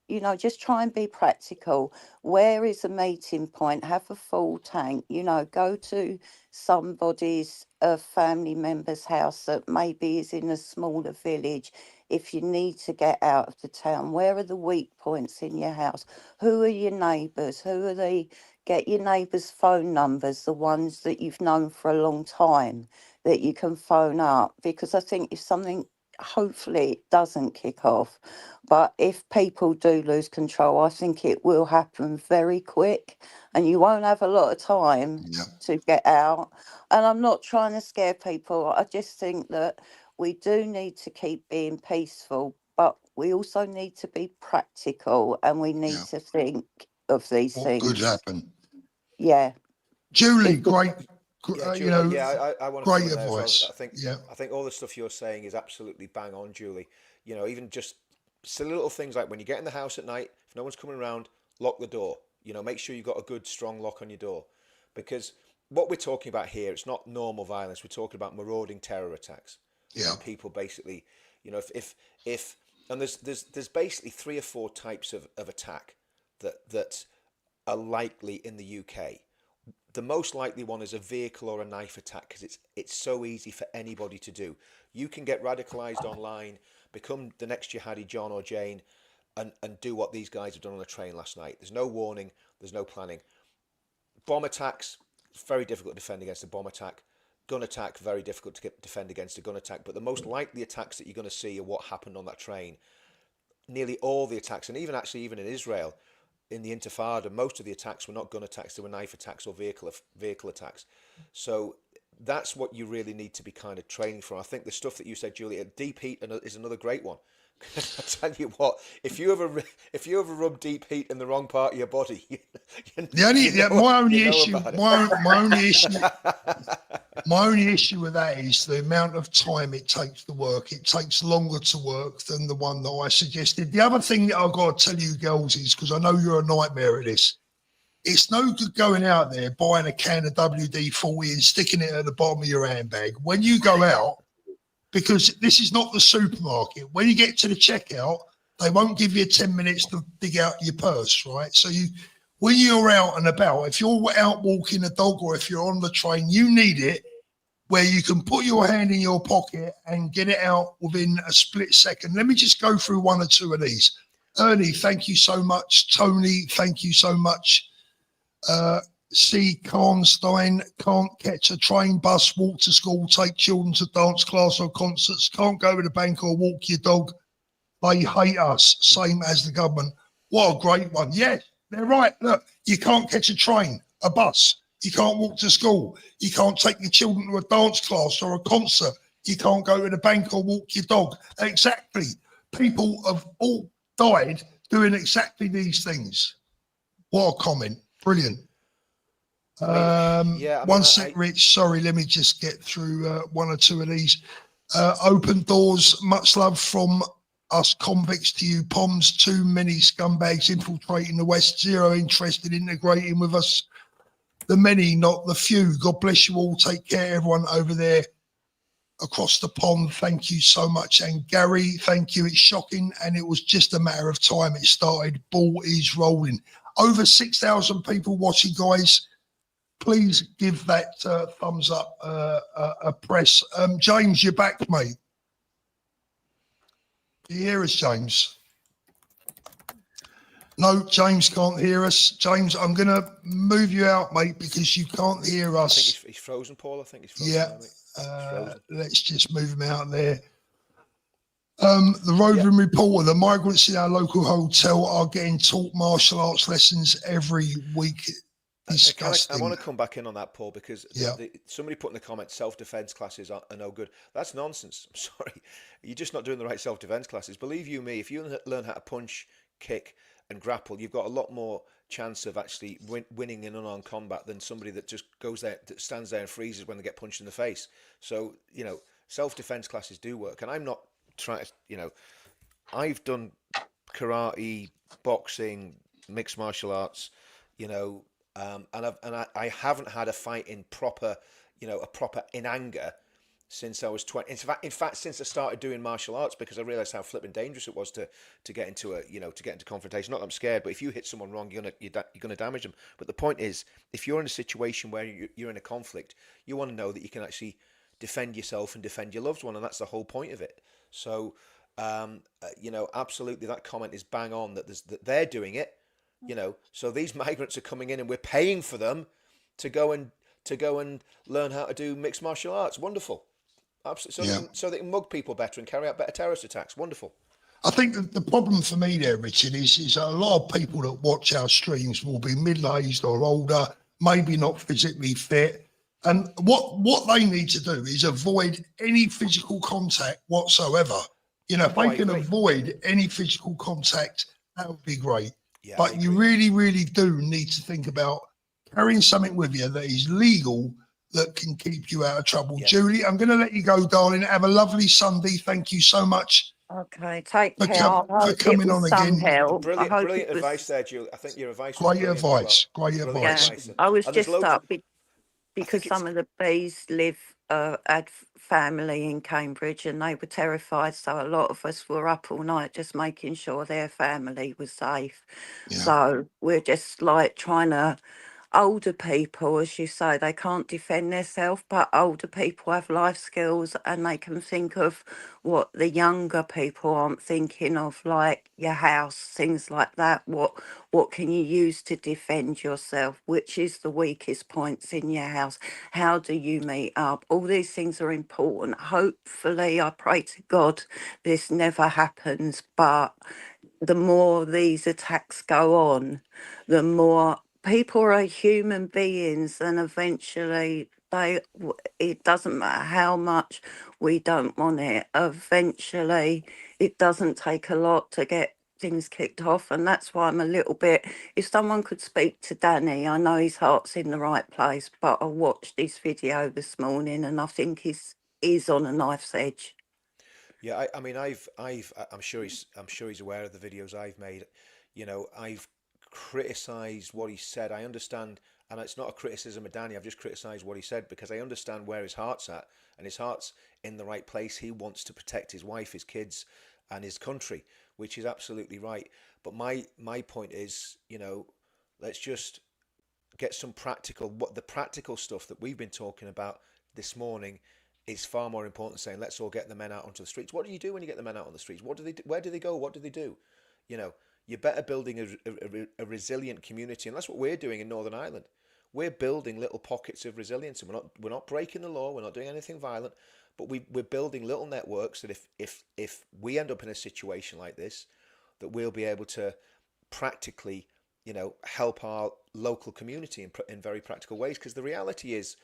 You know, just try and be practical. Where is a meeting point? Have a full tank. You know, go to somebody's family member's house that maybe is in a smaller village. If you need to get out of the town, where are the weak points in your house? Who are your neighbours? Who are they? Get your neighbours' phone numbers, the ones that you've known for a long time that you can phone up. Because I think if something, hopefully it doesn't kick off, but if people do lose control, I think it will happen very quick and you won't have a lot of time to get out. And I'm not trying to scare people. I just think that we do need to keep being peaceful, but we also need to be practical and we need to think of these What things. could happen? Yeah. Julie, great. Yeah, You know, I want to great come in there as well. advice. I think all the stuff you're saying is absolutely bang on, Julie. You know, even just silly little things like when you get in the house at night, if no one's coming around, lock the door. You know, make sure you've got a good, strong lock on your door. Because what we're talking about here, it's not normal violence. We're talking about marauding terror attacks. Yeah. And people basically, you know, if and there's basically 3 or 4 types of attack that are likely in the UK. The most likely one is a vehicle or a knife attack because it's so easy for anybody to do. You can get radicalized online, become the next jihadi John or Jane, and do what these guys have done on a train last night. There's no warning, there's no planning. Bomb attacks, it's very difficult to defend against a bomb attack. Gun attack, very difficult to defend against a gun attack. But the most likely attacks that you're going to see are what happened on that train. Nearly all the attacks, and even in Israel, in the Intifada, most of the attacks were not gun attacks, they were knife attacks or vehicle attacks. So that's what you really need to be kind of training for. I think the stuff that you said, Julie, deep heat is another great one. I tell you what, if you ever rub deep heat in the wrong part of your body, my only issue with that is the amount of time it takes to work. It takes longer to work than the one that I suggested. The other thing that I've got to tell you girls is, because I know you're a nightmare at this, It's no good going out there buying a can of WD-40 and sticking it at the bottom of your handbag. When you go out, because this is not the supermarket, when you get to the checkout, they won't give you 10 minutes to dig out your purse, right? So when you're out and about, if you're out walking a dog or if you're on the train, you need it where you can put your hand in your pocket and get it out within a split second. Let me just go through one or two of these. Ernie, thank you so much. Tony, thank you so much. C. Karnstein, can't catch a train, bus, walk to school, take children to dance class or concerts, can't go to the bank or walk your dog. They hate us, same as the government. What a great one. Yes, they're right. Look, you can't catch a train, a bus. You can't walk to school. You can't take your children to a dance class or a concert. You can't go to the bank or walk your dog. Exactly. People have all died doing exactly these things. What a comment. Brilliant. One sec, Rich. Sorry, let me just get through one or two of these. Open doors. Much love from us convicts to you, Poms. Too many scumbags infiltrating the West. Zero interest in integrating with us. The many, not the few. God bless you all. Take care, everyone over there across the pond. Thank you so much. And Gary, thank you. It's shocking, and it was just a matter of time. It started. Ball is rolling. Over 6,000 people watching, guys. Please give that thumbs up a press. James, you're back, mate. Do you hear us, James? No, James can't hear us. James, I'm going to move you out, mate, because you can't hear us. I think he's frozen, Paul. I think he's frozen. Yeah, let's just move him out there. The roving reporter, the migrants in our local hotel are getting taught martial arts lessons every week. Disgusting. I want to come back in on that, Paul, because somebody put in the comments self-defense classes are no good. That's nonsense. I'm sorry. You're just not doing the right self-defense classes. Believe you me, if you learn how to punch, kick and grapple, you've got a lot more chance of actually winning in unarmed combat than somebody that just goes there, that stands there and freezes when they get punched in the face. So, self-defense classes do work. And I'm not trying to, I've done karate, boxing, mixed martial arts, and I haven't had a fight in proper, in anger since I was 20. In fact, since I started doing martial arts, because I realized how flipping dangerous it was to get into confrontation. Not that I'm scared, but if you hit someone wrong, you're gonna damage them. But the point is, if you're in a situation where you're in a conflict, you want to know that you can actually defend yourself and defend your loved one, and that's the whole point of it. So, absolutely, that comment is bang on. That they're doing it. So these migrants are coming in and we're paying for them to go and learn how to do mixed martial arts. Wonderful. Absolutely. So they can mug people better and carry out better terrorist attacks. Wonderful. I think the problem for me there, Richard, is a lot of people that watch our streams will be middle-aged or older, maybe not physically fit. And what they need to do is avoid any physical contact whatsoever. If they can avoid any physical contact, that would be great. Yeah, but you really, really do need to think about carrying something with you that is legal, that can keep you out of trouble. Yeah. Julie, I'm going to let you go, darling. Have a lovely Sunday. Thank you so much. Okay, take care. For coming on again. Brilliant advice there, Julie. I think your advice was great advice. Great advice. Yeah. I was just up because some of the bees had family in Cambridge and they were terrified, so a lot of us were up all night just making sure their family was safe. So we're just like trying to, older people, as you say, they can't defend themselves, but older people have life skills and they can think of what the younger people aren't thinking of, like your house, things like that. What can you use to defend yourself? Which is the weakest points in your house? How do you meet up? All these things are important. Hopefully, I pray to God this never happens, but the more these attacks go on, the more people are human beings, and eventually it doesn't matter how much we don't want it. Eventually, it doesn't take a lot to get things kicked off, and that's why I'm a little bit, if someone could speak to Danny, I know his heart's in the right place, but I watched his video this morning and I think he's on a knife's edge. Yeah, I'm sure he's aware of the videos I've made. I've criticise what he said. I understand, and it's not a criticism of Danny. I've just criticised what he said because I understand where his heart's at, and his heart's in the right place. He wants to protect his wife, his kids, and his country, which is absolutely right. But my point is, let's just get some practical. What the practical stuff that we've been talking about this morning is far more important than saying let's all get the men out onto the streets. What do you do when you get the men out on the streets? What do they do? Where do they go? What do they do? You're better building a resilient community, and that's what we're doing in Northern Ireland. We're building little pockets of resilience, and we're not breaking the law. We're not doing anything violent, but we're building little networks that if we end up in a situation like this, that we'll be able to practically, help our local community in very practical ways. Because the reality is,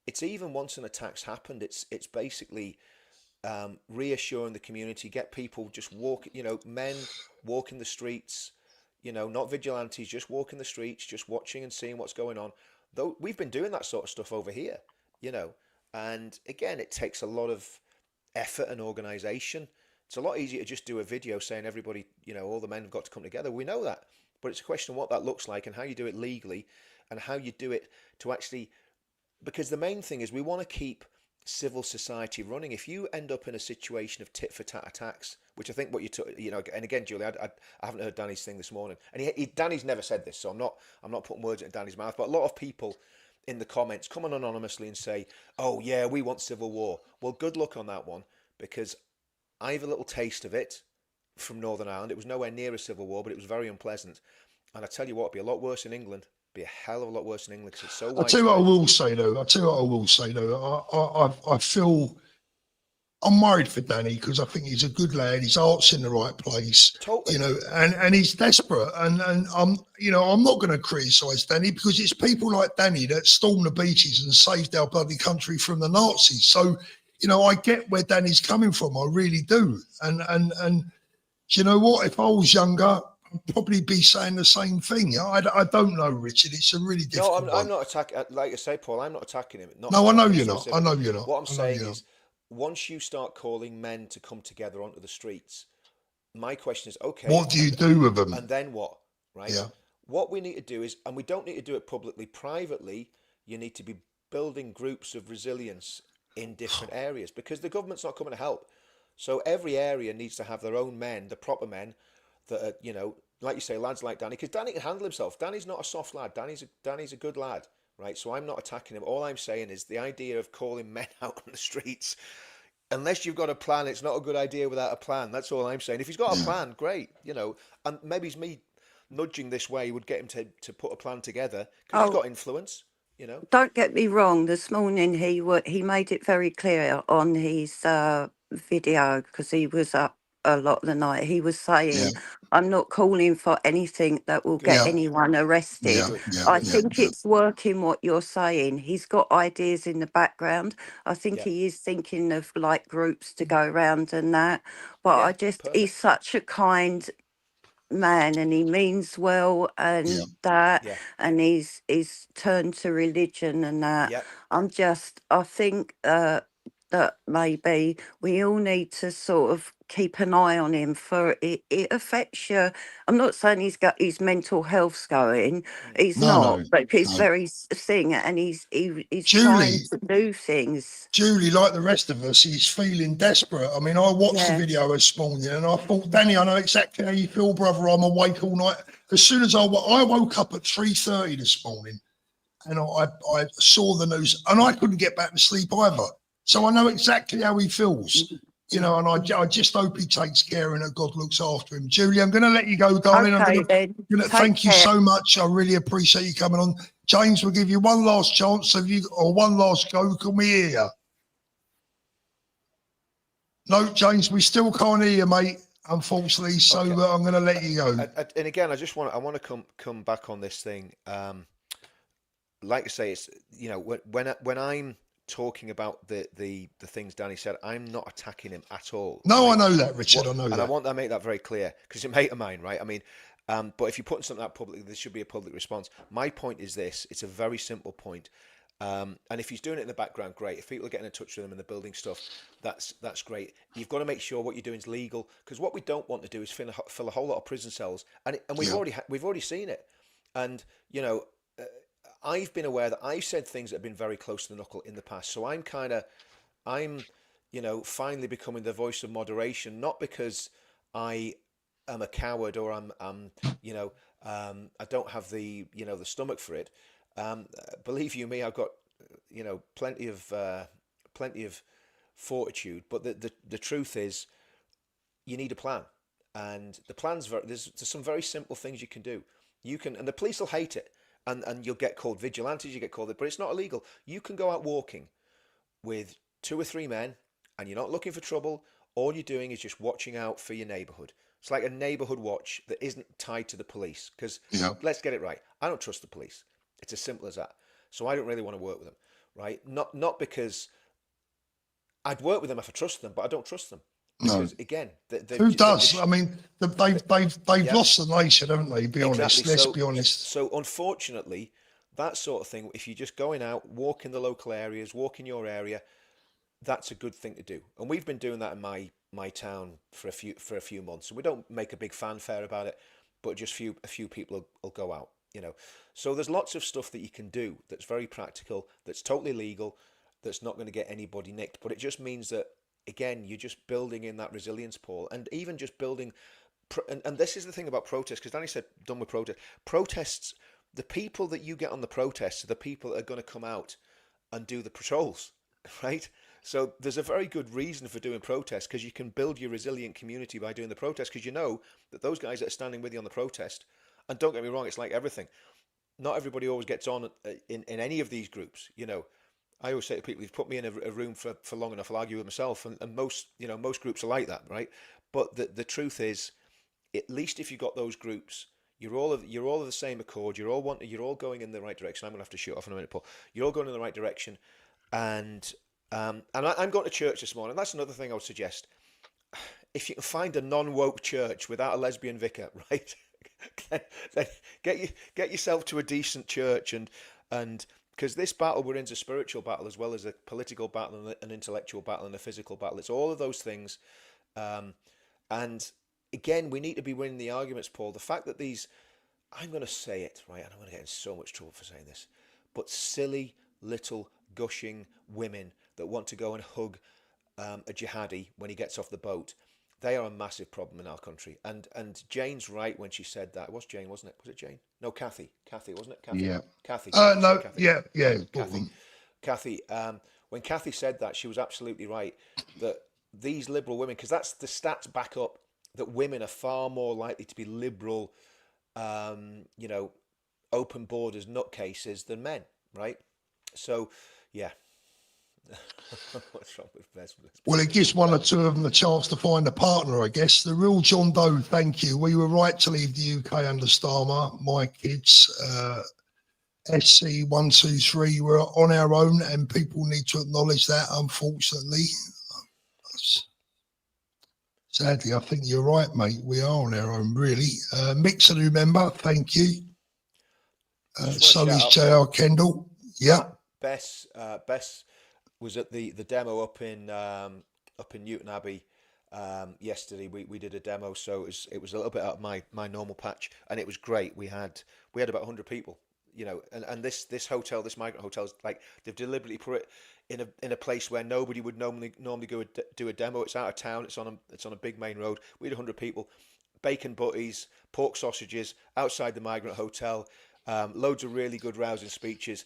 it's even once an attack's happened, it's basically reassuring the community, get people just walk, men walking the streets, not vigilantes, just walking the streets, just watching and seeing what's going on. Though we've been doing that sort of stuff over here, and again, it takes a lot of effort and organisation. It's a lot easier to just do a video saying everybody, all the men have got to come together. We know that, but it's a question of what that looks like and how you do it legally and how you do it to actually, because the main thing is we want to keep civil society running. If you end up in a situation of tit for tat attacks, which I think what you took, and again, Julie, I haven't heard Danny's thing this morning, and Danny's never said this, so I'm not putting words in Danny's mouth, but a lot of people in the comments come on anonymously and say, oh yeah, we want civil war. Well, good luck on that one, because I have a little taste of it from Northern Ireland. It was nowhere near a civil war, but it was very unpleasant. And I tell you what, it'd be a lot worse in England. Be a hell of a lot worse in England because it's so widespread. I'll tell you what I will say though. I feel I'm worried for Danny because I think he's a good lad. His heart's in the right place, Totally. and he's desperate. And I'm not going to criticise Danny because it's people like Danny that stormed the beaches and saved our bloody country from the Nazis. So, I get where Danny's coming from. I really do. And do you know what? If I was younger, I'd probably be saying the same thing. I don't know, Richard. It's a really difficult No, I'm not attacking. Like I say, Paul, I'm not attacking him. No, I know you're not. I know you're not. What I'm saying is, once you start calling men to come together onto the streets, my question is, okay, what do you do with them? And then what? Right? Yeah. What we need to do is, and we don't need to do it publicly, privately, you need to be building groups of resilience in different areas because the government's not coming to help. So every area needs to have their own men, the proper men that are, like you say, lads like Danny, because Danny can handle himself. Danny's not a soft lad. Danny's a good lad, right? So I'm not attacking him. All I'm saying is the idea of calling men out on the streets, unless you've got a plan, it's not a good idea without a plan. That's all I'm saying. If he's got a plan, great, and maybe it's me nudging this way would get him to put a plan together because he's got influence. Don't get me wrong. This morning he made it very clear on his video because he was up a lot of the night. He was saying, "I'm not calling for anything that will get anyone arrested." I think it's working what you're saying. He's got ideas in the background. I think he is thinking of like groups to go around and that. But he's such a kind man and he means well and and he's turned to religion and that. I think that maybe we all need to sort of keep an eye on him for it affects you. I'm not saying he's got his mental health's going, he's not, but he's very thing and he's trying to do things. Julie, like the rest of us, he's feeling desperate. I mean, I watched the video this morning and I thought, Danny, I know exactly how you feel, brother. I'm awake all night. As soon as I woke up at 3:30 this morning and I saw the news and I couldn't get back to sleep either. So I know exactly how he feels, and I just hope he takes care and that God looks after him. Julie, I'm going to let you go, darling. Okay, I'm going to thank you so much. I really appreciate you coming on. James, we'll give you one last chance or one last go. Can we hear you? No, James, we still can't hear you, mate, unfortunately. So I'm going to let you go. And again, I want to come back on this thing. Like I say, it's when I'm talking about the things Danny said, I'm not attacking him at all. No, right? I know that, Richard. I know that. And I want to make that very clear because he's a mate of mine, right? I mean, but if you're putting something out publicly, there should be a public response. My point is this. It's a very simple point. And if he's doing it in the background, great. If people are getting in touch with him and they're building stuff, that's great. You've got to make sure what you're doing is legal, because what we don't want to do is fill a whole lot of prison cells, and we've already seen it. And I've been aware that I've said things that have been very close to the knuckle in the past. So I'm finally becoming the voice of moderation, not because I am a coward or I don't have the stomach for it. Believe you me, I've got plenty of fortitude. But the truth is, you need a plan, and the plan's there's some very simple things you can do. And the police will hate it, and you'll get called vigilantes, you get called it, but it's not illegal. You can go out walking with 2 or 3 men, and you're not looking for trouble. All you're doing is just watching out for your neighborhood. It's like a neighborhood watch that isn't tied to the police, because let's get it right, I don't trust the police. It's as simple as that. So I don't really want to work with them, right? Not because I'd work with them if I trust them, but I don't trust them. Because again, who does? I mean, they've lost the nation, haven't they? Be honest. Let's be honest. So unfortunately, that sort of thing, if you're just going out, walk in the local areas, walk in your area, that's a good thing to do. And we've been doing that in my town for a few months. And we don't make a big fanfare about it, but just a few people will go out. So there's lots of stuff that you can do that's very practical, that's totally legal, that's not going to get anybody nicked. But it just means that, again, you're just building in that resilience, Paul, and even just building. And this is the thing about protests, because Danny said, done with protests. The people that you get on the protests are the people that are going to come out and do the patrols, right? So there's a very good reason for doing protests, because you can build your resilient community by doing the protest, because you know that those guys that are standing with you on the protest. And don't get me wrong, it's like everything. Not everybody always gets on in any of these groups. I always say to people, you've put me in a room for long enough, I'll argue with myself. And most groups are like that, right? But the truth is, at least if you've got those groups, you're all of the same accord. You're all going in the right direction. I'm gonna have to shoot off in a minute, Paul. You're all going in the right direction. And I'm going to church this morning. That's another thing I would suggest. If you can find a non-woke church without a lesbian vicar, right? then get yourself to a decent church, and because this battle we're in is a spiritual battle as well as a political battle and an intellectual battle and a physical battle. It's all of those things, and again, we need to be winning the arguments, Paul. The fact that I'm going to say it, right, and I'm going to get in so much trouble for saying this, but silly little gushing women that want to go and hug a jihadi when he gets off the boat, they are a massive problem in our country. And Jane's right when she said that. It was Jane, wasn't it? Was it Jane? No, Kathy, wasn't it? Kathy? Yeah. Kathy. No, Kathy. yeah. Kathy. When Kathy said that, she was absolutely right. That these liberal women, because that's the stats back up that women are far more likely to be liberal, open borders nutcases than men, right? So, yeah. What's wrong with Bez? Well, it gives one or two of them the chance to find a partner, I guess. The real John Doe, thank you. We were right to leave the UK under Starmer. My kids, SC123, we're on our own, and people need to acknowledge that, unfortunately. Sadly, I think you're right, mate. We are on our own, really. Mick's a new member, thank you. So is JR Kendall. Yeah. Bess was at the demo up in Newton Abbey yesterday. We did a demo, so it was a little bit out of my normal patch, and it was great. We had about 100 people, and this hotel, this migrant hotel, is like they've deliberately put it in a place where nobody would normally go do a demo. It's out of town. It's on a big main road. We had 100 people, bacon butties, pork sausages outside the migrant hotel, loads of really good rousing speeches.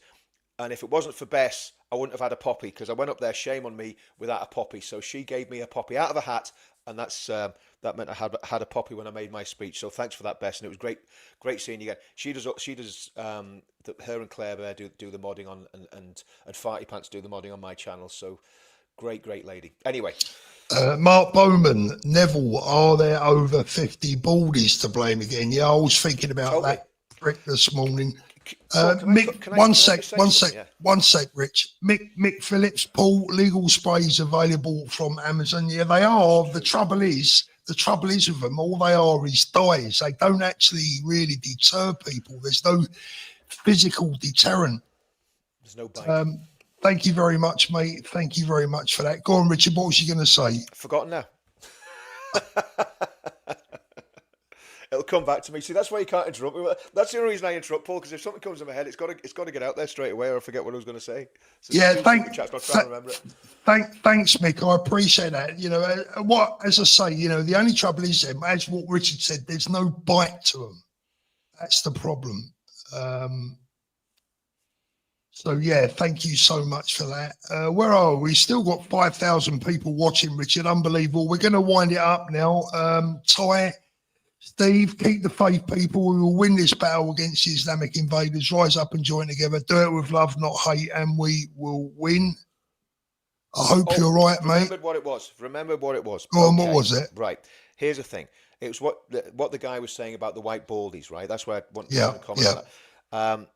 And if it wasn't for Bess, I wouldn't have had a poppy, because I went up there, shame on me, without a poppy. So she gave me a poppy out of a hat, and that meant I had a poppy when I made my speech. So thanks for that, Bess, and it was great seeing you again. She does her and Claire there do the modding on, and Farty Pants do the modding on my channel. So great lady. Anyway. Mark Bowman, Neville, are there over 50 baldies to blame again? Yeah, I was thinking about that prick this morning. Mick, one sec, Rich. Mick Phillips, Paul, legal sprays available from Amazon. Yeah, they are. The trouble is with them, all they are is dyes. They don't actually really deter people. There's no physical deterrent There's no bite. Thank you very much, mate. Thank you very much for that. Go on, Richard. What was you going to say? Forgotten now. It'll come back to me. See, that's why you can't interrupt me. That's the only reason I interrupt, Paul, because if something comes in my head, it's got to get out there straight away, or I forget what I was going to say. So Yeah, I'll try and remember it. Thanks, Mick. I appreciate that. You know, as I say, you know, the only trouble is, as what Richard said, there's no bite to them. That's the problem. So yeah, thank you so much for that. Where are we? Still got 5,000 people watching, Richard. Unbelievable. We're going to wind it up now. Ty, Steve, keep the faith, people. We will win this battle against the Islamic invaders. Rise up and join together. Do it with love, not hate, and we will win. I hope you're right, mate. Remembered what it was. Go on, what was it? Right. Here's the thing. It was what the guy was saying about the white baldies, right? That's where I want to comment on that.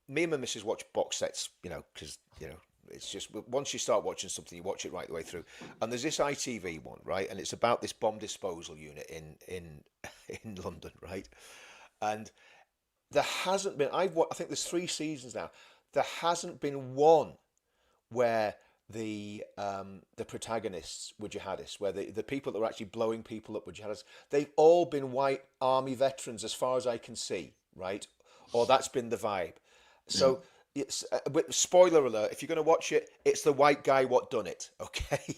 Me and my missus watch box sets, you know, because, you know, it's just once you start watching something, you watch it right the way through. And there's this ITV one, right? And it's about this bomb disposal unit in London, right? And there hasn't been, I think there's 3 seasons now. There hasn't been one where the protagonists were jihadists, where the people that were actually blowing people up were jihadists. They've all been white army veterans, as far as I can see, right? Or that's been the vibe. So, it's, spoiler alert, if you're going to watch it, it's the white guy what done it, okay?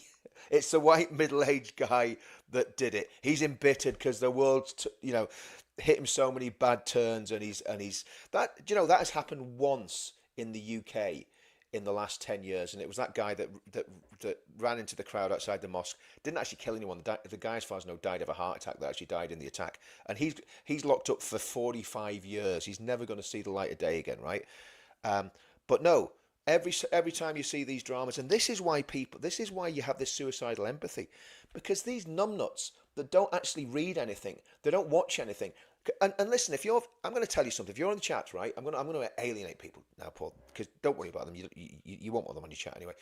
It's the white middle-aged guy that did it. He's embittered because the world's, you know, hit him so many bad turns, and he's that, you know, that has happened once in the UK in the last 10 years, and it was that guy that ran into the crowd outside the mosque, didn't actually kill anyone. The guy, as far as I know, died of a heart attack, that actually died in the attack, and he's locked up for 45 years. He's never going to see the light of day again, right? But no, every time you see these dramas, and this is why you have this suicidal empathy, because these numbnuts that don't actually read anything, they don't watch anything. And listen, I'm going to tell you something. If you're on the chat, right, I'm going to alienate people now, Paul, because don't worry about them. You won't want them on your chat anyway.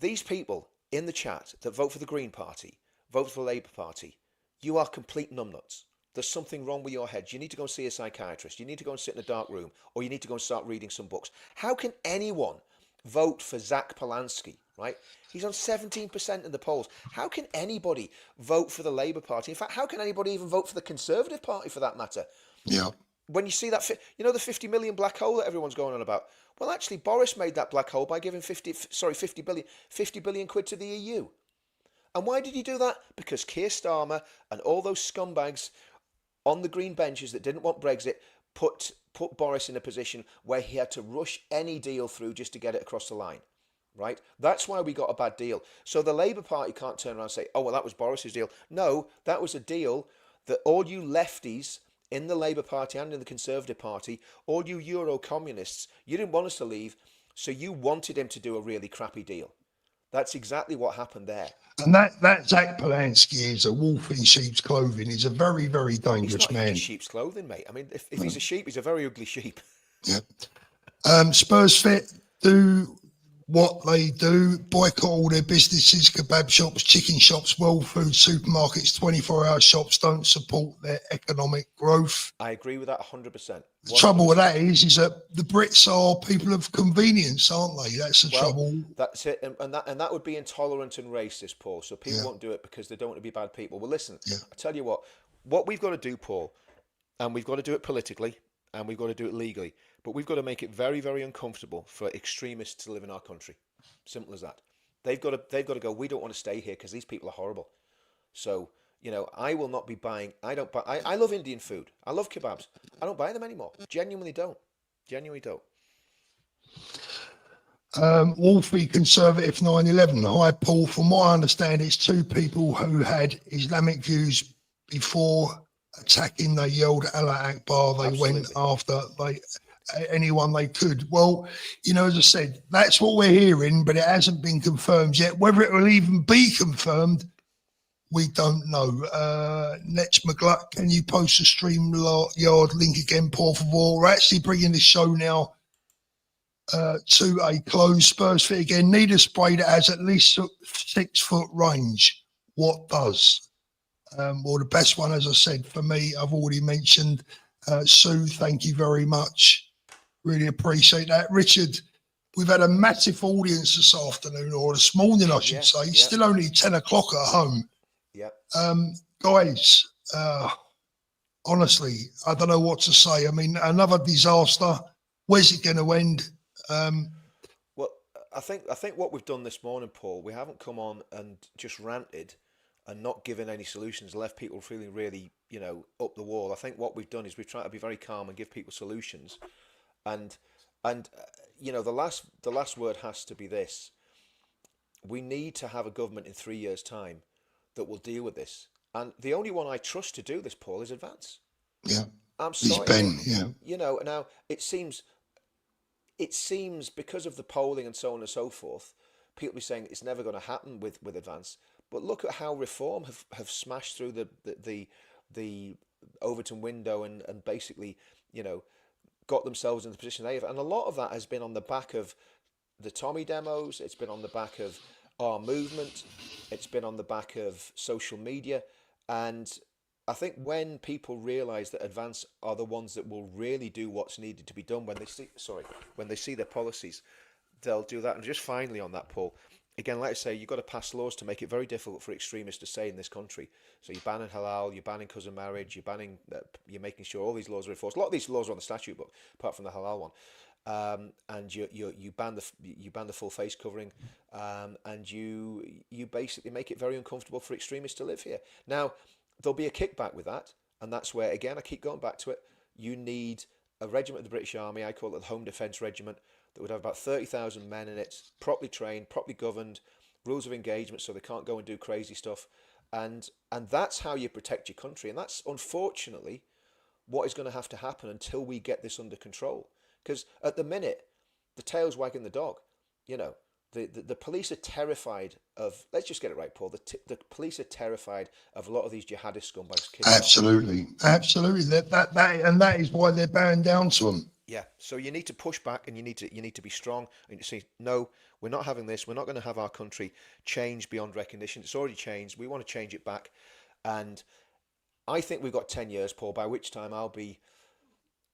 These people in the chat that vote for the Green Party, vote for the Labour Party, you are complete numbnuts. There's something wrong with your head. You need to go and see a psychiatrist. You need to go and sit in a dark room, or you need to go and start reading some books. How can anyone vote for Zach Polanski, right? He's on 17% in the polls. How can anybody vote for the Labour Party? In fact, how can anybody even vote for the Conservative Party, for that matter? Yeah. When you see that, you know, the 50 million black hole that everyone's going on about. Well, actually, Boris made that black hole by giving 50 billion quid to the EU. And why did he do that? Because Keir Starmer and all those scumbags on the green benches that didn't want Brexit put Boris in a position where he had to rush any deal through just to get it across the line, right? That's why we got a bad deal. So the Labour Party can't turn around and say, oh, well, that was Boris's deal. No, that was a deal that all you lefties in the Labour Party and in the Conservative Party, all you Euro-communists, you didn't want us to leave, so you wanted him to do a really crappy deal. That's exactly what happened there. And that Zach Polanski is a wolf in sheep's clothing. He's a very, very dangerous man. He's not sheep's clothing, mate. I mean, if he's a sheep, he's a very ugly sheep. Yeah. Spurs Fit do what they do, boycott all their businesses, kebab shops, chicken shops, world food supermarkets, 24-hour shops don't support their economic growth. I agree with that 100%. The trouble with that is that the Brits are people of convenience, aren't they? That's the trouble. That's it, and that would be intolerant and racist, Paul. So people won't do it because they don't want to be bad people. Well, listen, I tell you what we've got to do, Paul, and we've got to do it politically, and we've got to do it legally, but we've got to make it very, very uncomfortable for extremists to live in our country. Simple as that. They've got to go, we don't want to stay here because these people are horrible. So, you know, I will not be buying. I love Indian food. I love kebabs. I don't buy them anymore. Genuinely don't. Wolfie Conservative 911. Hi, Paul. From what I understand, it's 2 people who had Islamic views before attacking. They yelled Allah Akbar. They went after anyone they could. Well, you know, as I said, that's what we're hearing, but it hasn't been confirmed yet. Whether it will even be confirmed, we don't know. Netch McGluck, can you post a StreamYard link again, por favor? We're actually bringing the show now to a close. Spurs Fit again. Need a spray that has at least 6 foot range. What does? Well, the best one, as I said, for me, I've already mentioned. Sue, thank you very much. Really appreciate that. Richard, we've had a massive audience this afternoon, or this morning, I should Yeah, say. yeah. Still only 10 o'clock at home. Yeah. Guys, honestly, I don't know what to say. I mean, another disaster. Where's it going to end? Well, I think what we've done this morning, Paul, we haven't come on and just ranted and not given any solutions, left people feeling really, up the wall. I think what we've done is we've tried to be very calm and give people solutions. And the last word has to be this: we need to have a government in 3 years' time that will deal with this. And the only one I trust to do this, Paul, is Advance. Yeah. I'm It's sorry. Ben, yeah. Now it seems because of the polling and so on and so forth, people be saying it's never going to happen with Advance. But look at how Reform have smashed through the Overton window and basically, got themselves in the position they have. And a lot of that has been on the back of the Tommy demos. It's been on the back of our movement. It's been on the back of social media. And I think when people realise that Advance are the ones that will really do what's needed to be done when they see their policies, they'll do that. And just finally on that, Paul, again, like I say, you've got to pass laws to make it very difficult for extremists to stay in this country. So you're banning halal, you're banning cousin marriage, you're making sure all these laws are enforced. A lot of these laws are on the statute book, apart from the halal one. And you ban the full face covering, and you basically make it very uncomfortable for extremists to live here. Now, there'll be a kickback with that, and that's where, again, I keep going back to it. You need a regiment of the British Army, I call it the Home Defence Regiment, that would have about 30,000 men in it, properly trained, properly governed, rules of engagement so they can't go and do crazy stuff. And that's how you protect your country. And that's unfortunately what is going to have to happen until we get this under control. Because at the minute, the tail's wagging the dog. The police are terrified of, let's just get it right, Paul, the police are terrified of a lot of these jihadist scumbags. Absolutely. That is why they're bowing down to them. Yeah, so you need to push back, and you need to be strong, and you say, no, we're not having this. We're not going to have our country change beyond recognition. It's already changed. We want to change it back, and I think we've got 10 years, Paul, by which time I'll be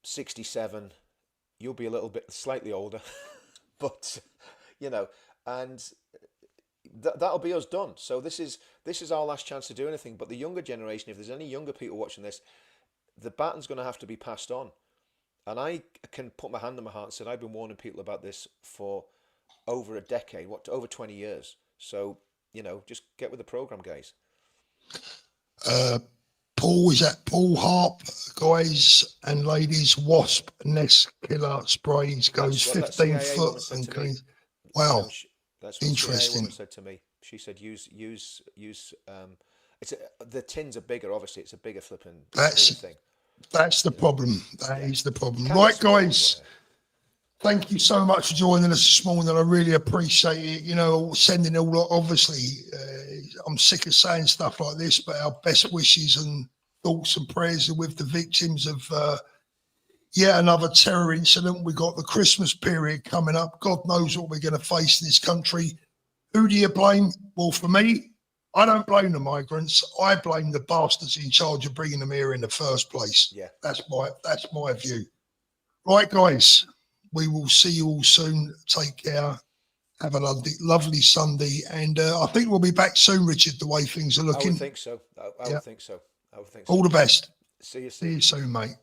67. You'll be a little bit slightly older, but and that'll be us done. So this is our last chance to do anything. But the younger generation, if there's any younger people watching this, the baton's going to have to be passed on. And I can put my hand on my heart and say I've been warning people about this for over a decade, over 20 years. So, just get with the program, guys. Paul, is that Paul Harp, guys and ladies? Wasp nest killer sprays goes 15 foot and clean. Wow, That's what interesting. The said to me. She said use. The tins are bigger. Obviously, it's a bigger flipping thing. That's the problem. That is the problem. Right, guys. Thank you so much for joining us this morning. I really appreciate it. Sending all, obviously, I'm sick of saying stuff like this, but our best wishes and thoughts and prayers are with the victims of yet another terror incident. We've got the Christmas period coming up. God knows what we're going to face in this country. Who do you blame? Well, for me, I don't blame the migrants. I blame the bastards in charge of bringing them here in the first place. Yeah, that's my view. Right, guys, we will see you all soon. Take care. Have a lovely Sunday, and I think we'll be back soon, Richard. The way things are looking, I would think so. I would think so. All the best. See you soon. See you soon, mate.